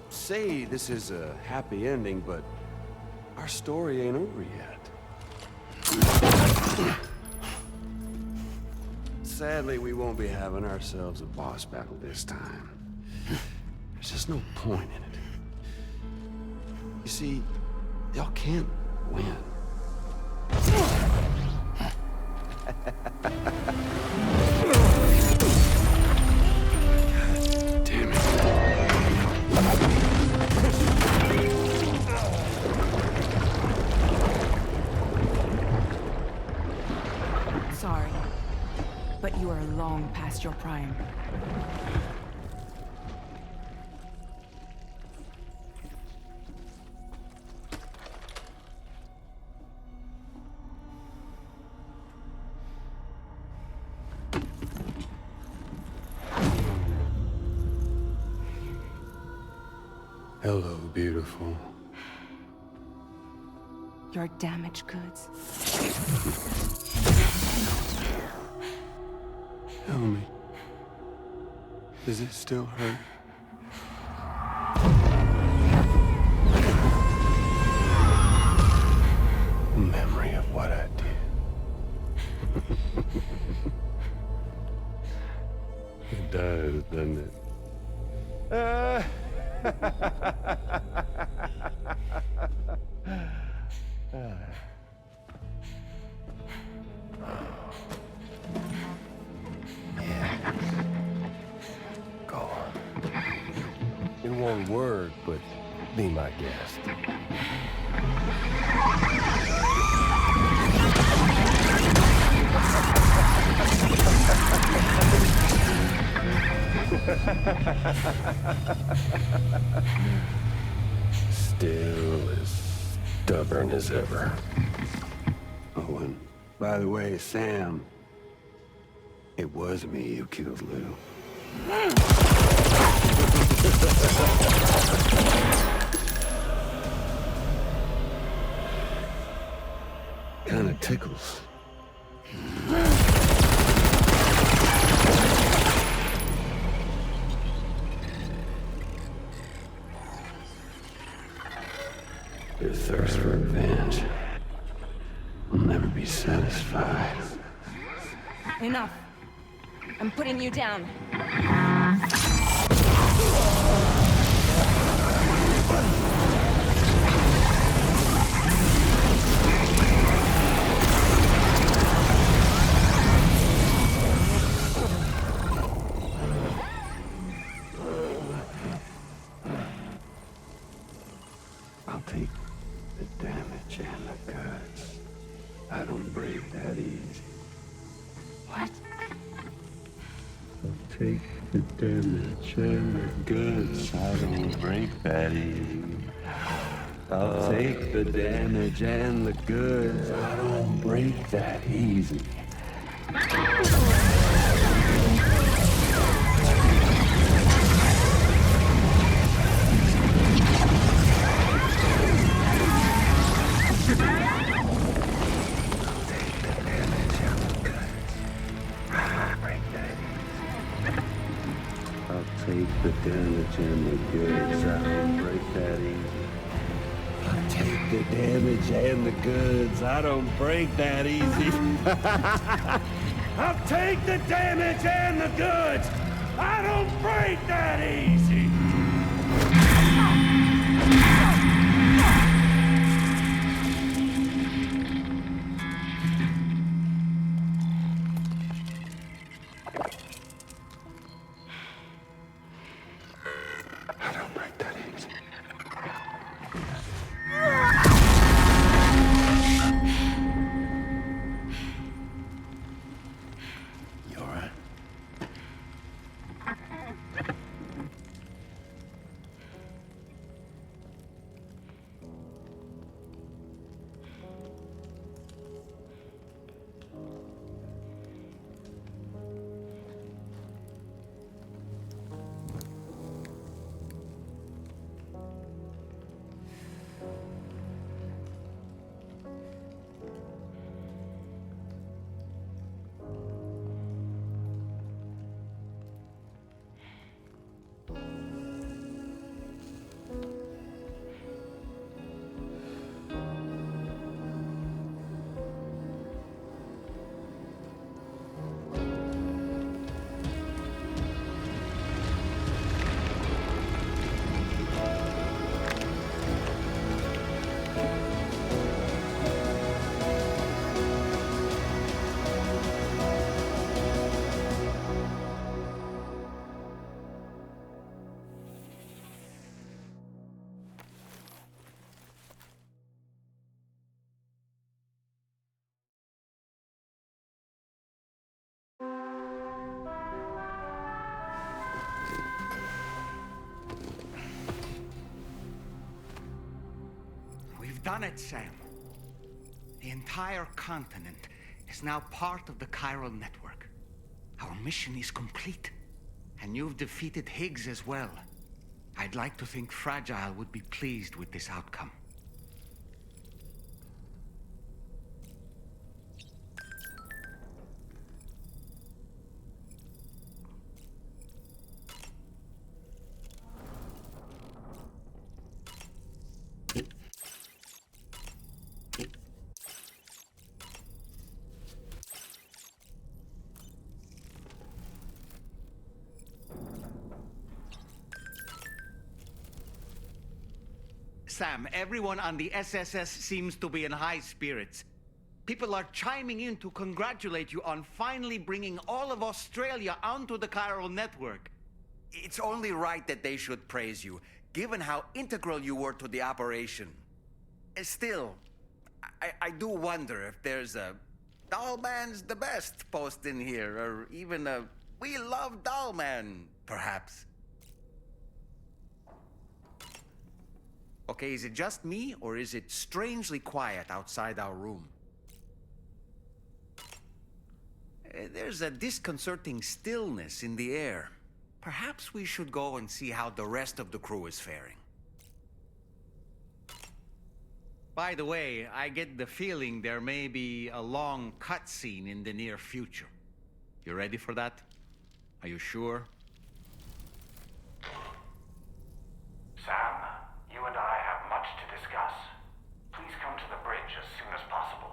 say this is a happy ending, but our story ain't over yet. Sadly, we won't be having ourselves a boss battle this time. There's just no point in it. You see, y'all can't win. Damn it. Sorry, but you are long past your prime. Hello, beautiful. Your damaged goods. Tell me. Does it still hurt? Memory of what I did. It does, doesn't it? Go on. In one word, but be my guest. Still as stubborn as ever. Oh, and by the way, Sam, it was me who killed Lou. Kinda tickles. Your thirst for revenge will never be satisfied. Enough. I'm putting you down. I'll take the damage and the goods. I don't break that easy. What? I'll take the damage and the goods. I don't break that easy. I'll take the damage and the goods. I don't break that easy. Take the damage and the goods. I don't break that easy. I'll take the damage and the goods. I don't break that easy. I'll take the damage and the goods. I don't break that easy. Done it, Sam. The entire continent is now part of the chiral network. Our mission is complete. And you've defeated Higgs as well. I'd like to think Fragile would be pleased with this outcome. Sam, everyone on the SSS seems to be in high spirits. People are chiming in to congratulate you on finally bringing all of Australia onto the chiral network. It's only right that they should praise you, given how integral you were to the operation. Still, I do wonder if there's a Dollman's the best post in here, or even a We Love Dollman, perhaps. Okay, is it just me, or is it strangely quiet outside our room? There's a disconcerting stillness in the air. Perhaps we should go and see how the rest of the crew is faring. By the way, I get the feeling there may be a long cutscene in the near future. You ready for that? Are you sure? Sam, you and I have much to discuss. Please come to the bridge as soon as possible.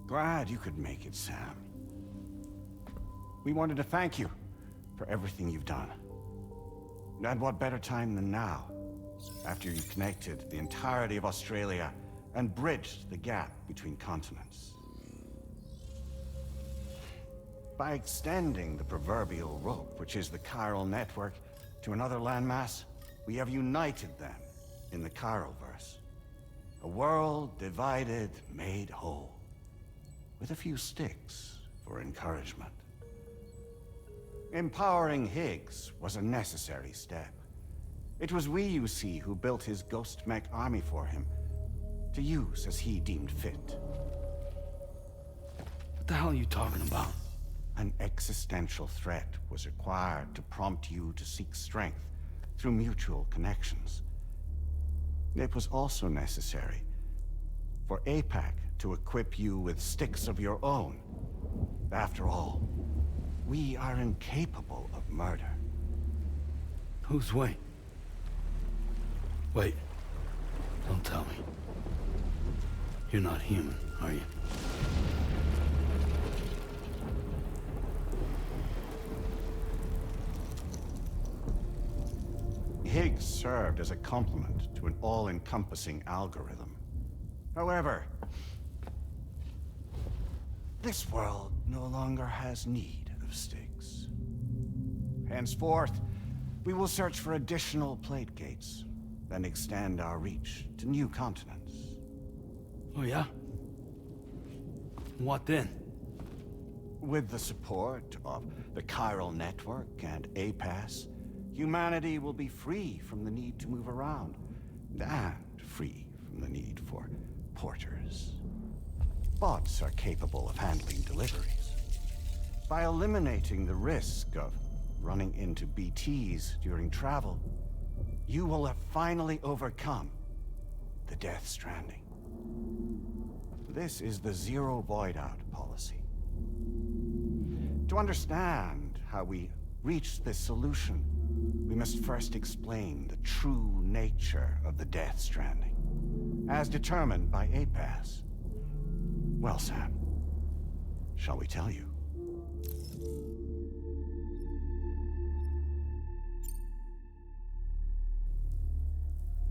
Glad you could make it, Sam. We wanted to thank you for everything you've done. And what better time than now, after you've connected the entirety of Australia and bridged the gap between continents. By extending the proverbial rope, which is the chiral network, to another landmass, we have united them in the Chiralverse. A world divided, made whole. With a few sticks for encouragement. Empowering Higgs was a necessary step. It was we, you see, who built his ghost mech army for him, to use as he deemed fit. What the hell are you talking about? An existential threat was required to prompt you to seek strength through mutual connections. It was also necessary for APAC to equip you with sticks of your own. After all, we are incapable of murder. Who's we? Wait. Don't tell me. You're not human, are you? Higgs served as a complement to an all-encompassing algorithm. However, this world no longer has need of sticks. Henceforth, we will search for additional plate gates, then extend our reach to new continents. Oh yeah? What then? With the support of the chiral network and APAS, humanity will be free from the need to move around, and free from the need for porters. Bots are capable of handling deliveries. By eliminating the risk of running into BTs during travel, you will have finally overcome the Death Stranding. This is the Zero Void Out policy. To understand how we reached this solution, we must first explain the true nature of the Death Stranding, as determined by APAS. Well, Sam, shall we tell you?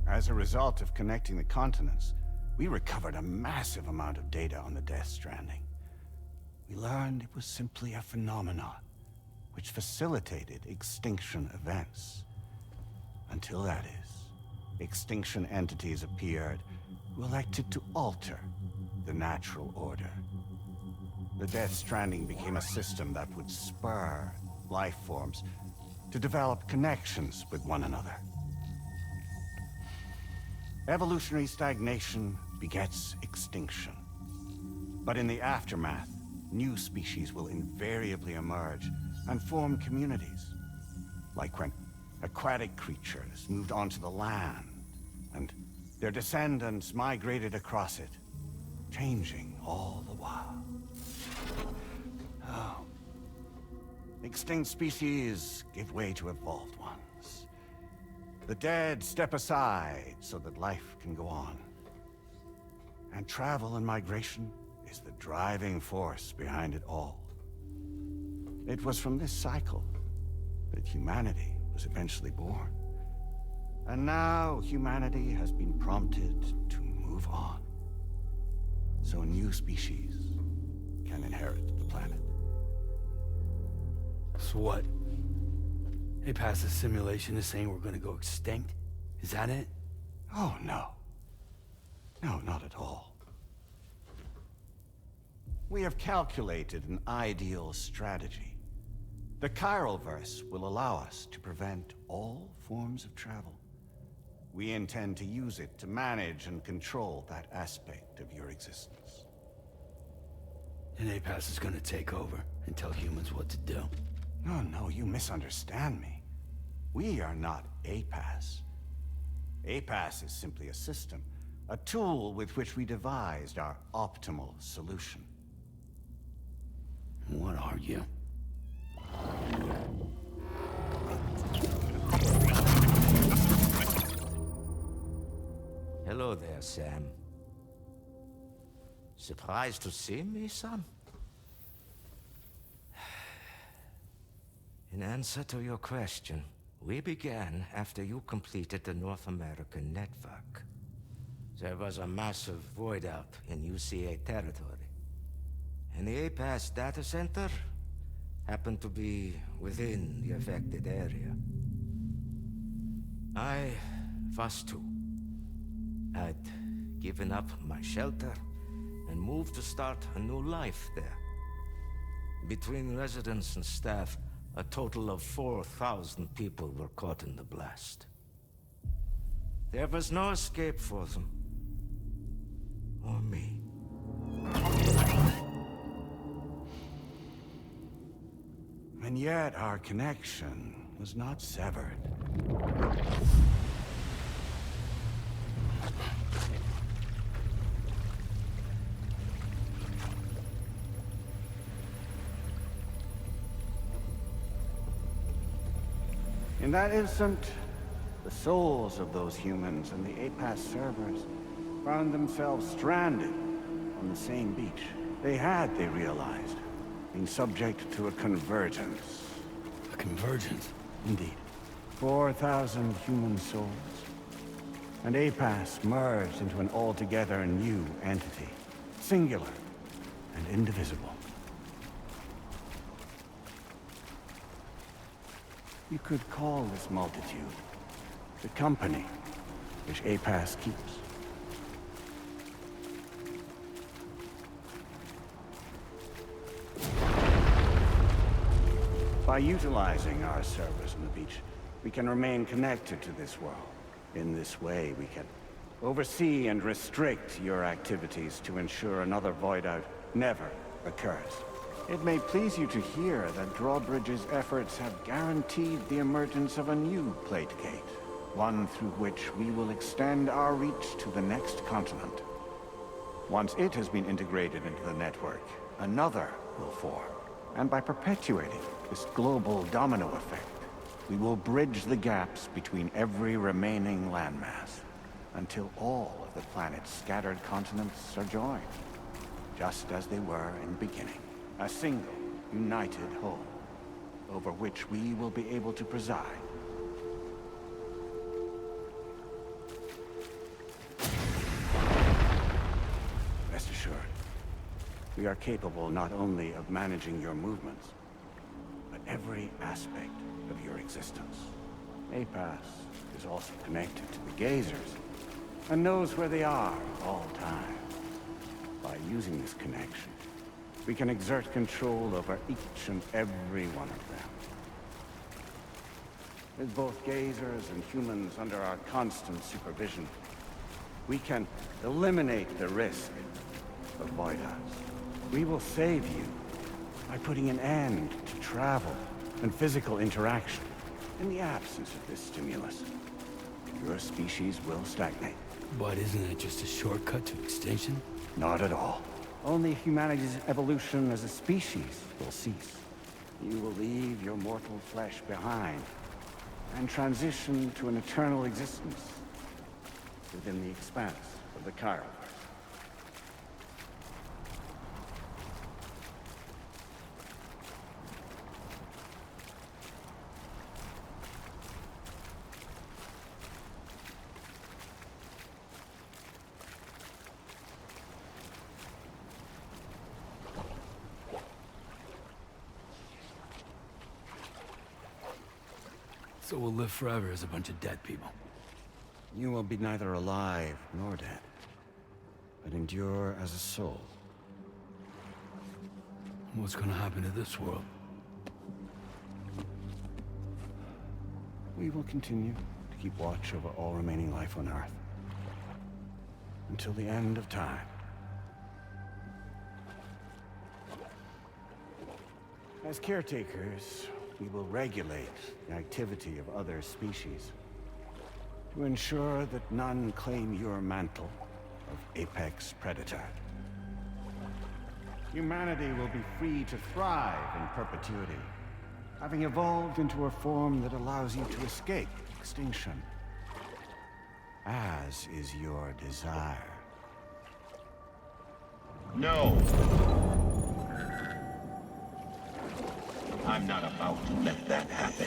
As a result of connecting the continents, we recovered a massive amount of data on the Death Stranding. We learned it was simply a phenomenon which facilitated extinction events. Until that is, extinction entities appeared who elected to alter the natural order. The Death Stranding became a system that would spur life forms to develop connections with one another. Evolutionary stagnation begets extinction. But in the aftermath, new species will invariably emerge and form communities. Like when aquatic creatures moved onto the land, and their descendants migrated across it, changing all the while. Oh. Extinct species give way to evolved ones. The dead step aside so that life can go on. And travel and migration is the driving force behind it all. It was from this cycle that humanity was eventually born. And now humanity has been prompted to move on, so new species can inherit the planet. So what? APAS's simulation is saying we're gonna go extinct? Is that it? Oh, no. No, not at all. We have calculated an ideal strategy. The Chiralverse will allow us to prevent all forms of travel. We intend to use it to manage and control that aspect of your existence. And APAS is gonna take over and tell humans what to do. No, you misunderstand me. We are not APAS. APAS is simply a system, a tool with which we devised our optimal solution. What are you? Hello there, Sam. Surprised to see me, son? In answer to your question, we began after you completed the North American network. There was a massive void out in UCA territory, and the APAS data center happened to be within the affected area. I was too. I'd given up my shelter and moved to start a new life there. Between residents and staff, a total of 4,000 people were caught in the blast. There was no escape for them. Or me. And yet our connection was not severed. In that instant, the souls of those humans and the APAS servers found themselves stranded on the same beach. They realized, been subject to a convergence. A convergence? Indeed. 4,000 human souls. And APAS merged into an altogether new entity. Singular and indivisible. You could call this multitude the company which APAS keeps. By utilizing our servers on the beach, we can remain connected to this world. In this way, we can oversee and restrict your activities to ensure another void out never occurs. It may please you to hear that Drawbridge's efforts have guaranteed the emergence of a new plate gate, one through which we will extend our reach to the next continent. Once it has been integrated into the network, another will form. And by perpetuating this global domino effect, we will bridge the gaps between every remaining landmass, until all of the planet's scattered continents are joined, just as they were in the beginning. A single, united whole, over which we will be able to preside. Rest assured, we are capable not only of managing your movements, but every aspect of your existence. APAS is also connected to the Gazers, and knows where they are at all times. By using this connection, we can exert control over each and every one of them. With both Gazers and humans under our constant supervision, we can eliminate the risk of void us. We will save you by putting an end to travel and physical interaction. In the absence of this stimulus, your species will stagnate. But isn't it just a shortcut to extinction? Not at all. Only humanity's evolution as a species will cease. You will leave your mortal flesh behind and transition to an eternal existence within the expanse of the Chiroverse. So we'll live forever as a bunch of dead people. You will be neither alive nor dead, but endure as a soul. What's gonna happen to this world? We will continue to keep watch over all remaining life on Earth. Until the end of time. As caretakers, we will regulate the activity of other species to ensure that none claim your mantle of apex predator. Humanity will be free to thrive in perpetuity, having evolved into a form that allows you to escape extinction, as is your desire. No! I'm not about to let that happen.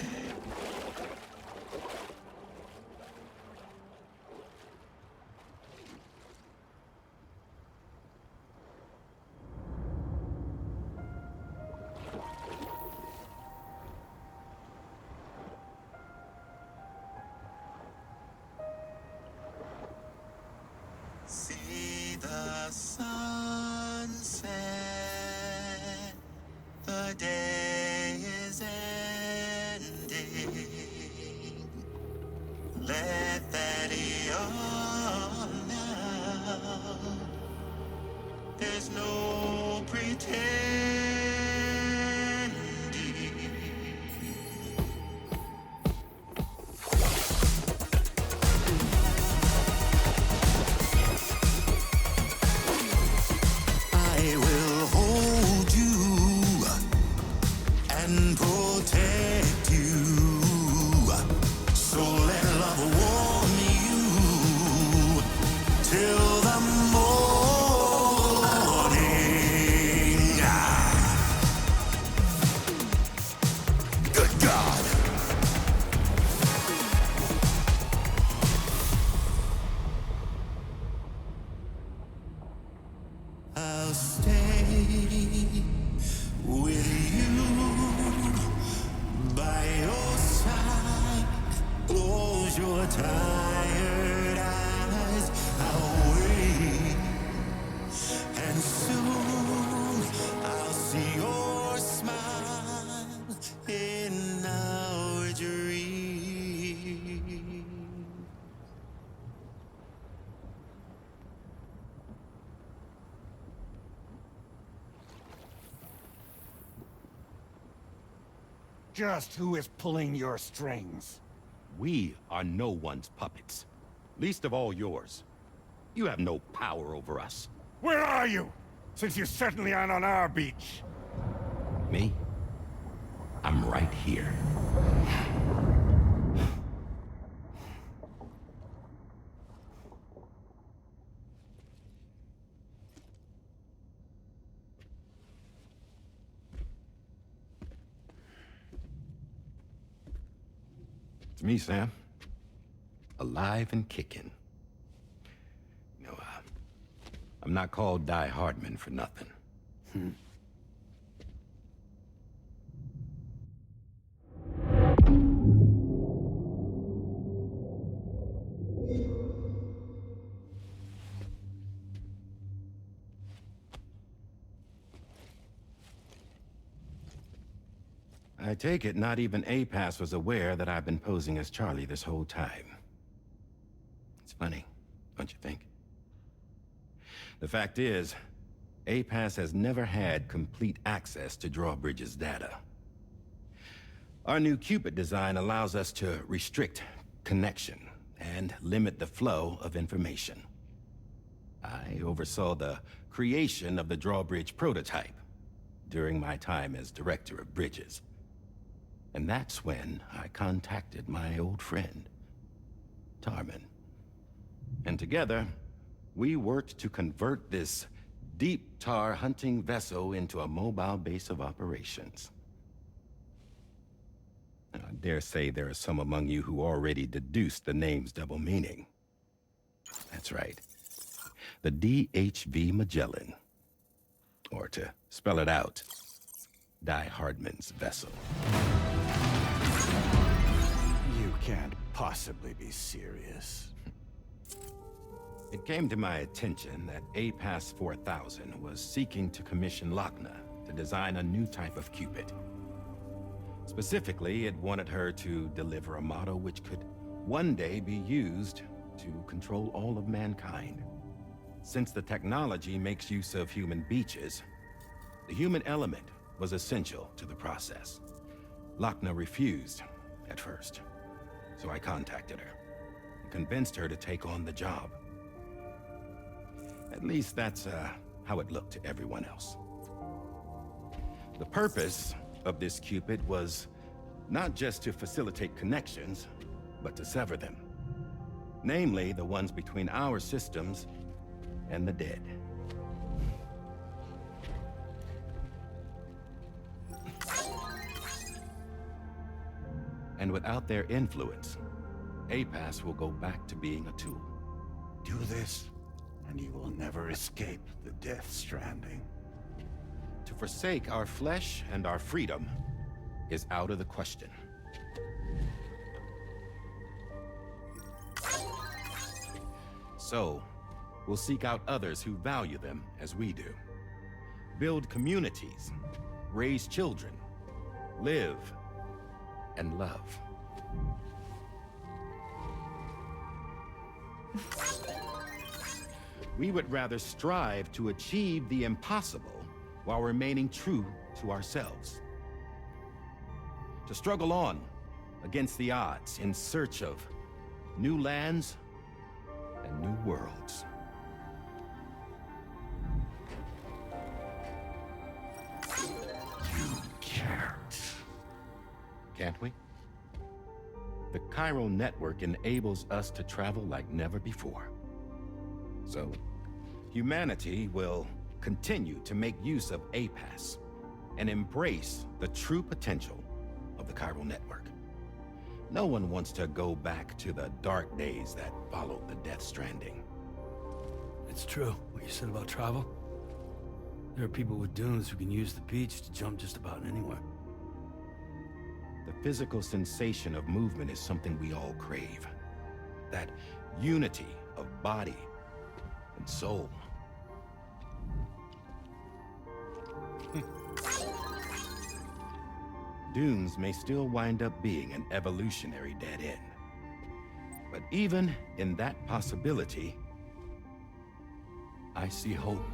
See the sunset, the day is ending. Let that yawn now. There's no pretending. I will hold you and protect you. So let love warm you till the morning. Good God. I'll stay with you by your side. Close your tired eyes. I'll wait, and soon I'll see your smile in our dream. Just who is pulling your strings? We are no one's puppets. Least of all yours. You have no power over us. Where are you? Since you certainly aren't on our beach. Me? I'm right here. It's me, Sam. Alive and kicking. You know, I'm not called Die Hardman for nothing. I take it not even APAS was aware that I've been posing as Charlie this whole time. It's funny, don't you think? The fact is, APAS has never had complete access to Drawbridge's data. Our new Cupid design allows us to restrict connection and limit the flow of information. I oversaw the creation of the Drawbridge prototype during my time as Director of Bridges. And that's when I contacted my old friend, Tarman. And together, we worked to convert this deep tar hunting vessel into a mobile base of operations. I dare say there are some among you who already deduced the name's double meaning. That's right. The DHV Magellan. Or to spell it out, Die Hardman's vessel. You can't possibly be serious. It came to my attention that APAS 4000 was seeking to commission Lochna to design a new type of Cupid. Specifically, it wanted her to deliver a model which could one day be used to control all of mankind. Since the technology makes use of human beaches, the human element was essential to the process. Lochna refused at first, so I contacted her and convinced her to take on the job. At least that's how it looked to everyone else. The purpose of this Cupid was not just to facilitate connections, but to sever them. Namely, the ones between our systems and the dead. And without their influence, APAS will go back to being a tool. Do this, and you will never escape the death stranding. To forsake our flesh and our freedom is out of the question. So, we'll seek out others who value them as we do. Build communities, raise children, live, and love. We would rather strive to achieve the impossible while remaining true to ourselves. To struggle on against the odds in search of new lands and new worlds. You can't. Can't we? The chiral network enables us to travel like never before. So, humanity will continue to make use of APAS and embrace the true potential of the chiral network. No one wants to go back to the dark days that followed the death stranding. It's true, what you said about travel. There are people with dunes who can use the beach to jump just about anywhere. The physical sensation of movement is something we all crave. That unity of body and soul. Dunes may still wind up being an evolutionary dead end. But even in that possibility, I see hope.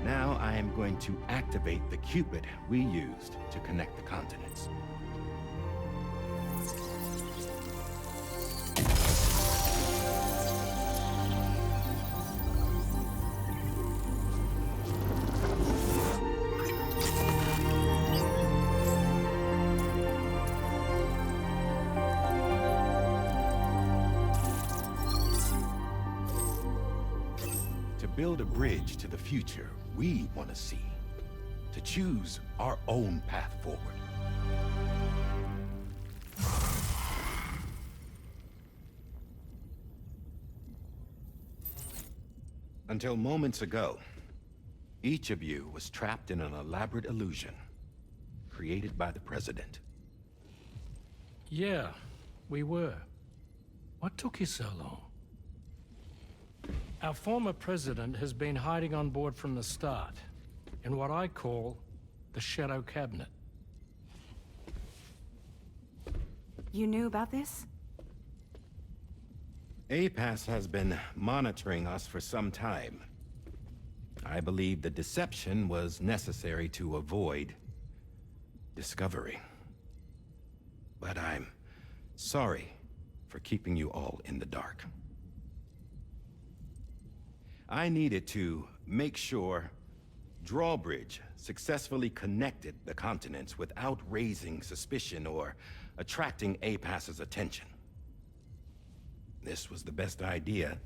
Now I am going to activate the Cupid we used to connect the continents. To build a bridge to the future we want to see. To choose our own path forward. Until moments ago, each of you was trapped in an elaborate illusion created by the President. Yeah, we were. What took you so long? Our former president has been hiding on board from the start, in what I call the Shadow Cabinet. You knew about this? APAS has been monitoring us for some time. I believe the deception was necessary to avoid discovery. But I'm sorry for keeping you all in the dark. I needed to make sure Drawbridge successfully connected the continents without raising suspicion or attracting APAS's attention. This was the best idea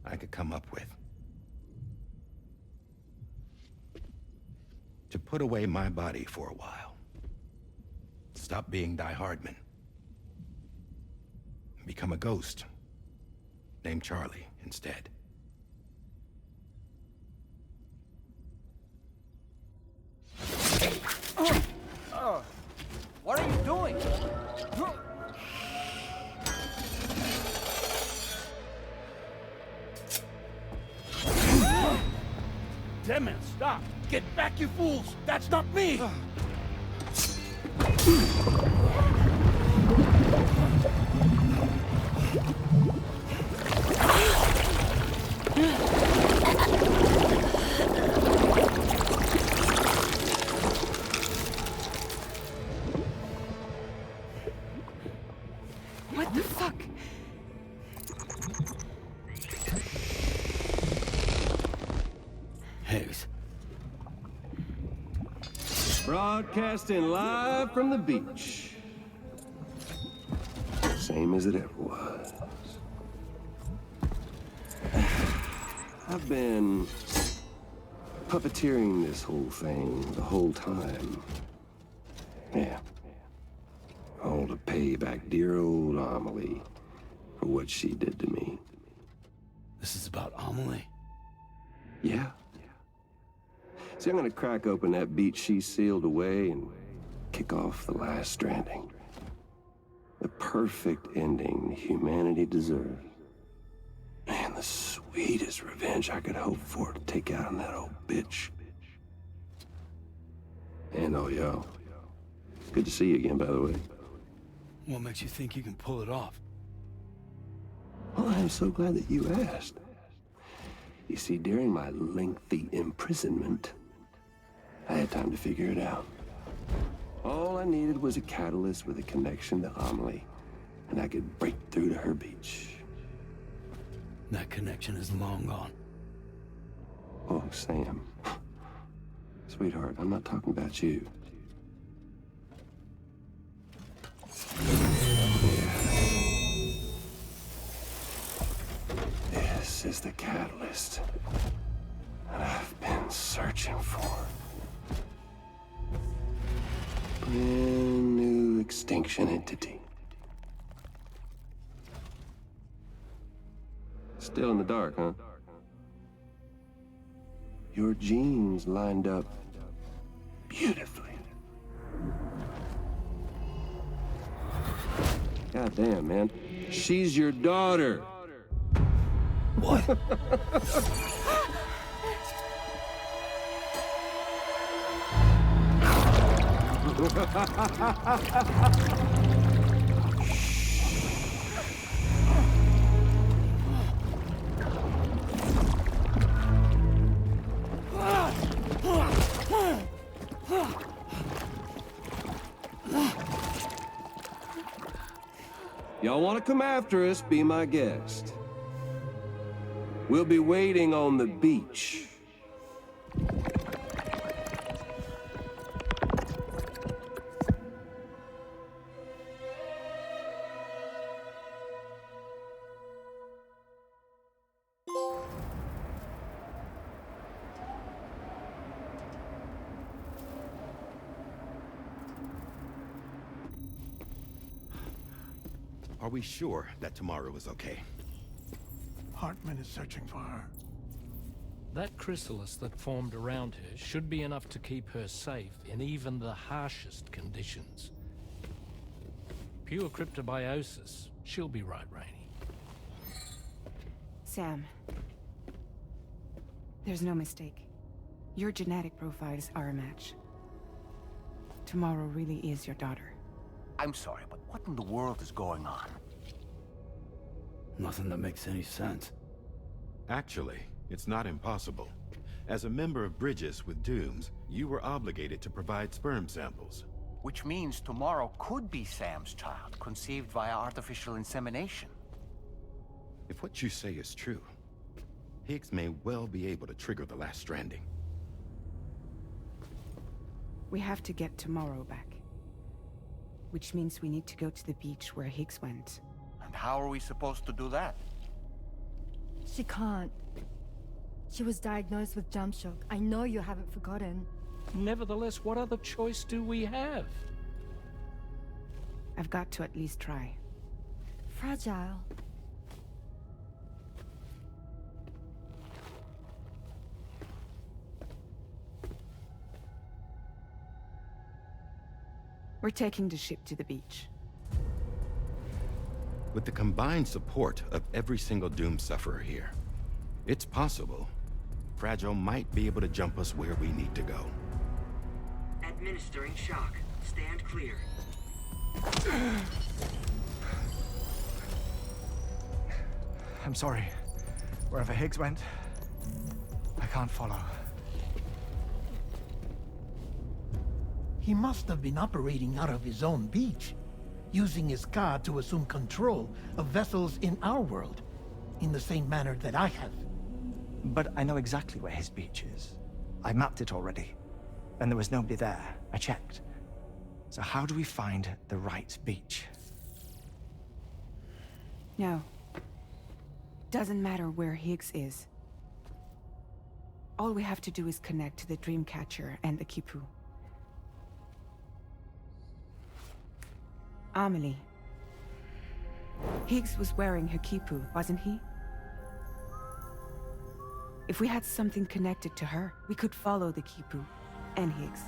I could come up with. To put away my body for a while. Stop being Die Hardman. Become a ghost. Named Charlie instead. What are you doing? Damn man, stop! Get back, you fools! That's not me! What the fuck? Higgs. Broadcasting live from the beach. Same as it ever was. I've been puppeteering this whole thing the whole time. Yeah. All to pay back dear old Amelie for what she did to me. This is about Amelie? Yeah. See, I'm gonna crack open that beach she sealed away and kick off the last Stranding. The perfect ending humanity deserves. Man, the sweetest revenge I could hope for to take out on that old bitch. And oh, yo. Good to see you again, by the way. What makes you think you can pull it off? Well, I'm so glad that you asked. You see, during my lengthy imprisonment, I had time to figure it out. All I needed was a catalyst with a connection to Amelie, and I could break through to her beach. That connection is long gone. Oh, Sam. Sweetheart, I'm not talking about you. This is the catalyst that I've been searching for. Brand new extinction entity. Still in the dark, huh? Your genes lined up beautifully. God damn, man. She's your daughter. What? Y'all want to come after us, be my guest. We'll be waiting on the beach. Are we sure that tomorrow is okay? Hartman is searching for her. That chrysalis that formed around her should be enough to keep her safe in even the harshest conditions. Pure cryptobiosis. She'll be right, Rainey. Sam. There's no mistake. Your genetic profiles are a match. Tomorrow really is your daughter. I'm sorry, but what in the world is going on? Nothing that makes any sense. Actually, it's not impossible. As a member of Bridges with Dooms, you were obligated to provide sperm samples. Which means tomorrow could be Sam's child, conceived via artificial insemination. If what you say is true, Higgs may well be able to trigger the last stranding. We have to get tomorrow back. Which means we need to go to the beach where Higgs went. And how are we supposed to do that? She can't. She was diagnosed with jump shock. I know you haven't forgotten. Nevertheless, what other choice do we have? I've got to at least try. Fragile. We're taking the ship to the beach. With the combined support of every single Doom sufferer here, it's possible Fragile might be able to jump us where we need to go. Administering shock. Stand clear. I'm sorry. Wherever Higgs went, I can't follow. He must have been operating out of his own beach, using his car to assume control of vessels in our world, in the same manner that I have. But I know exactly where his beach is. I mapped it already, and there was nobody there. I checked. So how do we find the right beach? No. Doesn't matter where Higgs is. All we have to do is connect to the Dreamcatcher and the Kipu. Amelie. Higgs was wearing her Kipu, wasn't he? If we had something connected to her, we could follow the Kipu and Higgs.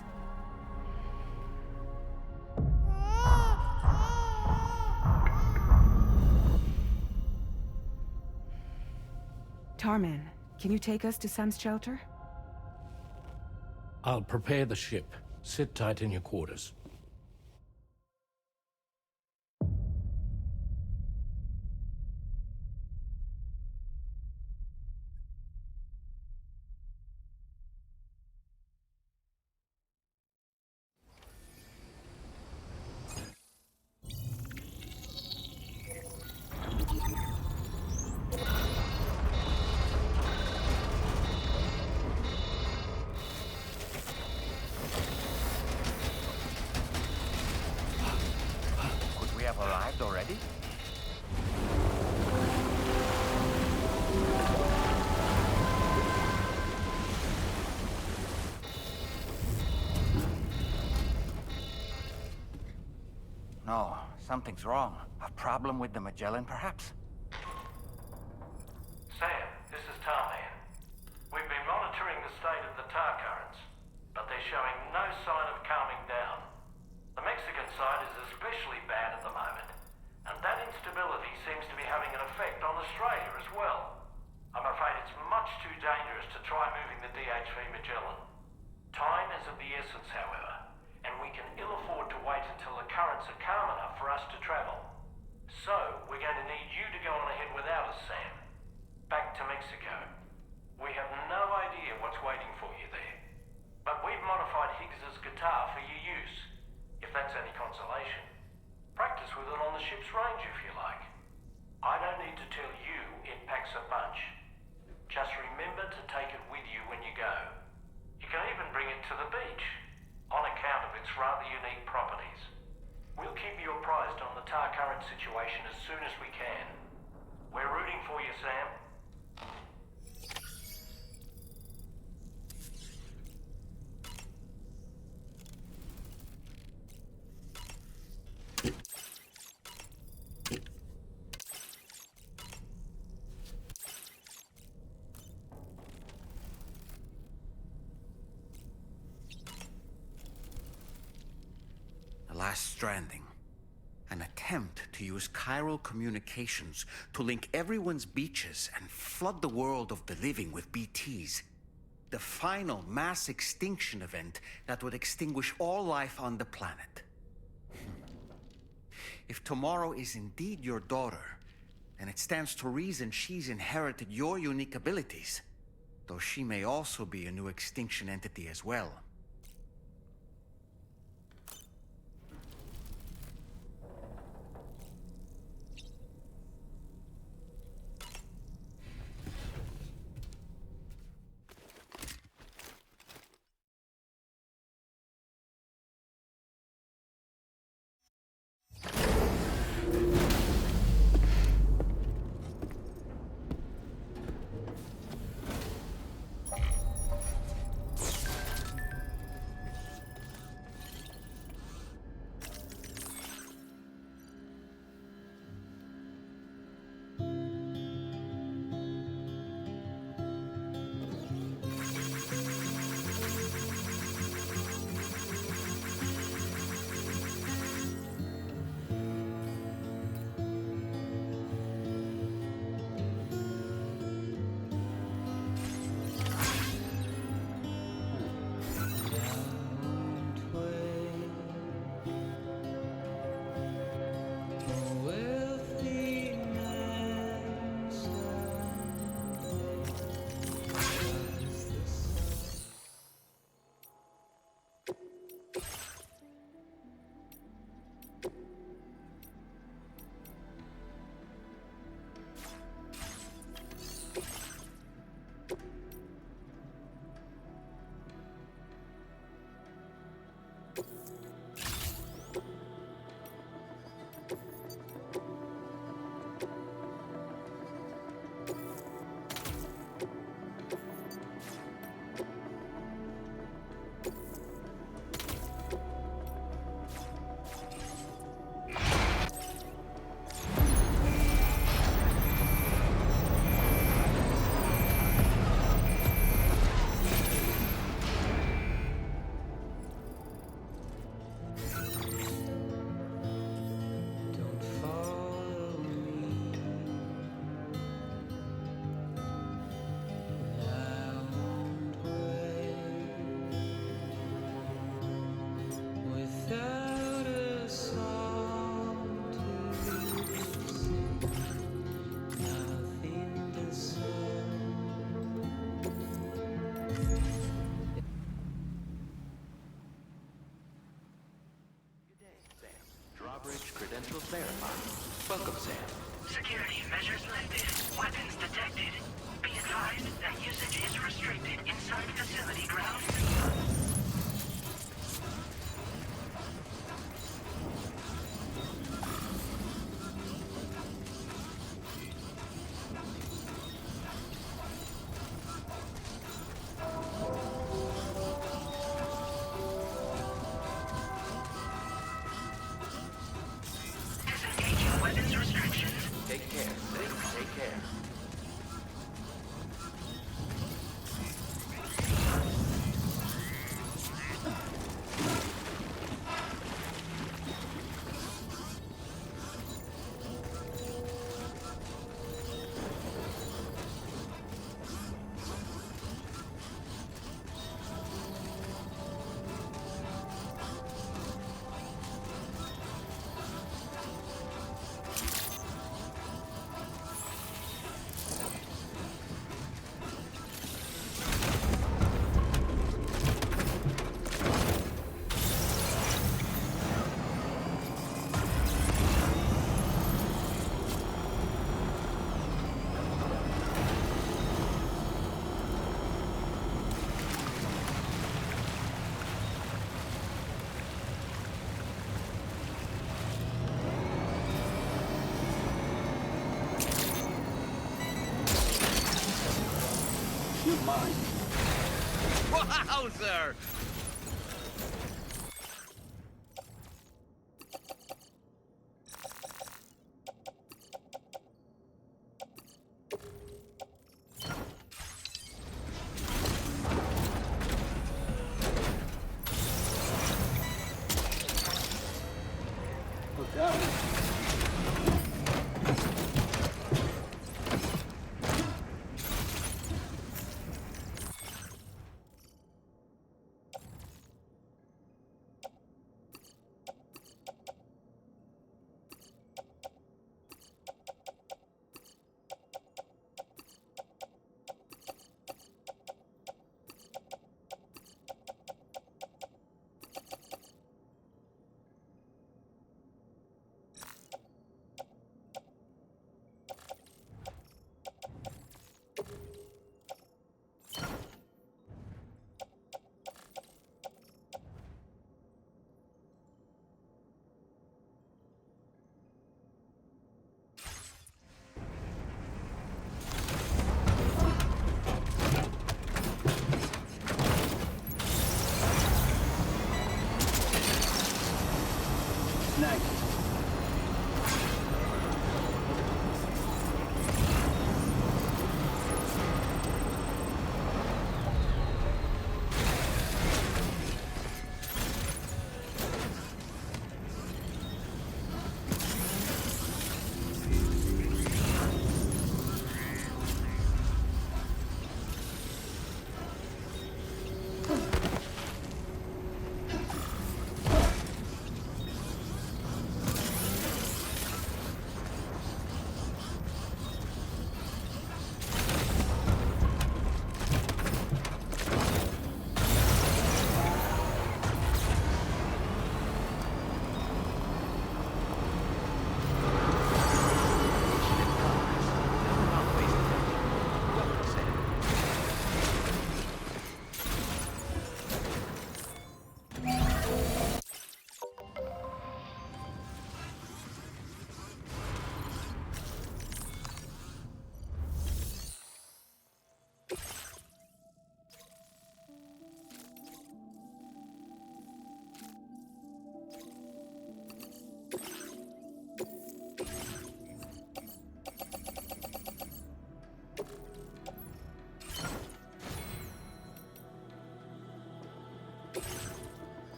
Tarman, can you take us to Sam's shelter? I'll prepare the ship. Sit tight in your quarters. Arrived already? No, something's wrong. A problem with the Magellan, perhaps? Sam, this is Tarman. We've been monitoring the state of the tar currents, but they're showing no sign of calming down. The Mexican side is especially bad at the moment, and that instability seems to be having an effect on Australia as well. I'm afraid it's much too dangerous to try moving the DHV Magellan. Time is of the essence, however, and we can ill afford to wait until the currents are calm enough for us to travel. So, we're going to need you to go on ahead without us, Sam. Back to Mexico. We have no idea what's waiting for you there, but we've modified unique properties. We'll keep you apprised on the tar current situation as soon as we can. We're rooting for you, Sam. The last Stranding. An attempt to use chiral communications to link everyone's beaches and flood the world of the living with BTs. The final mass extinction event that would extinguish all life on the planet. If tomorrow is indeed your daughter, then it stands to reason she's inherited your unique abilities, though she may also be a new extinction entity as well. Drawbridge credentials verified. Welcome, Sam. Security measures lifted. Weapons detected. Be advised that usage is restricted inside facility grounds. Take care, Sam. Take care. mine. Wowzer!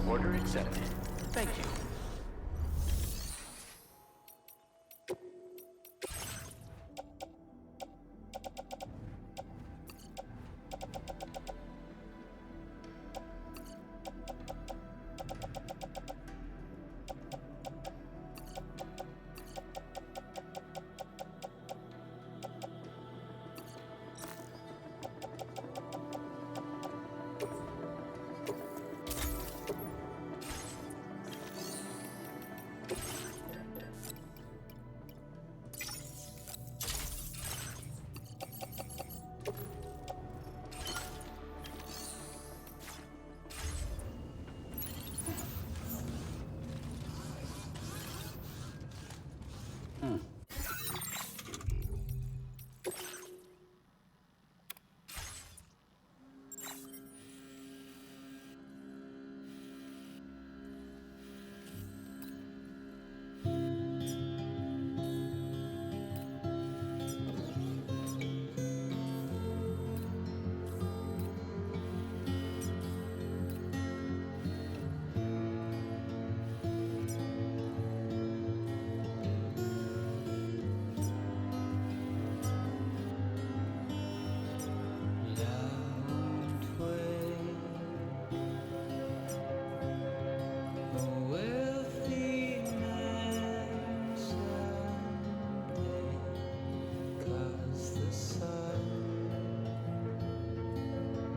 Order accepted. Thank you.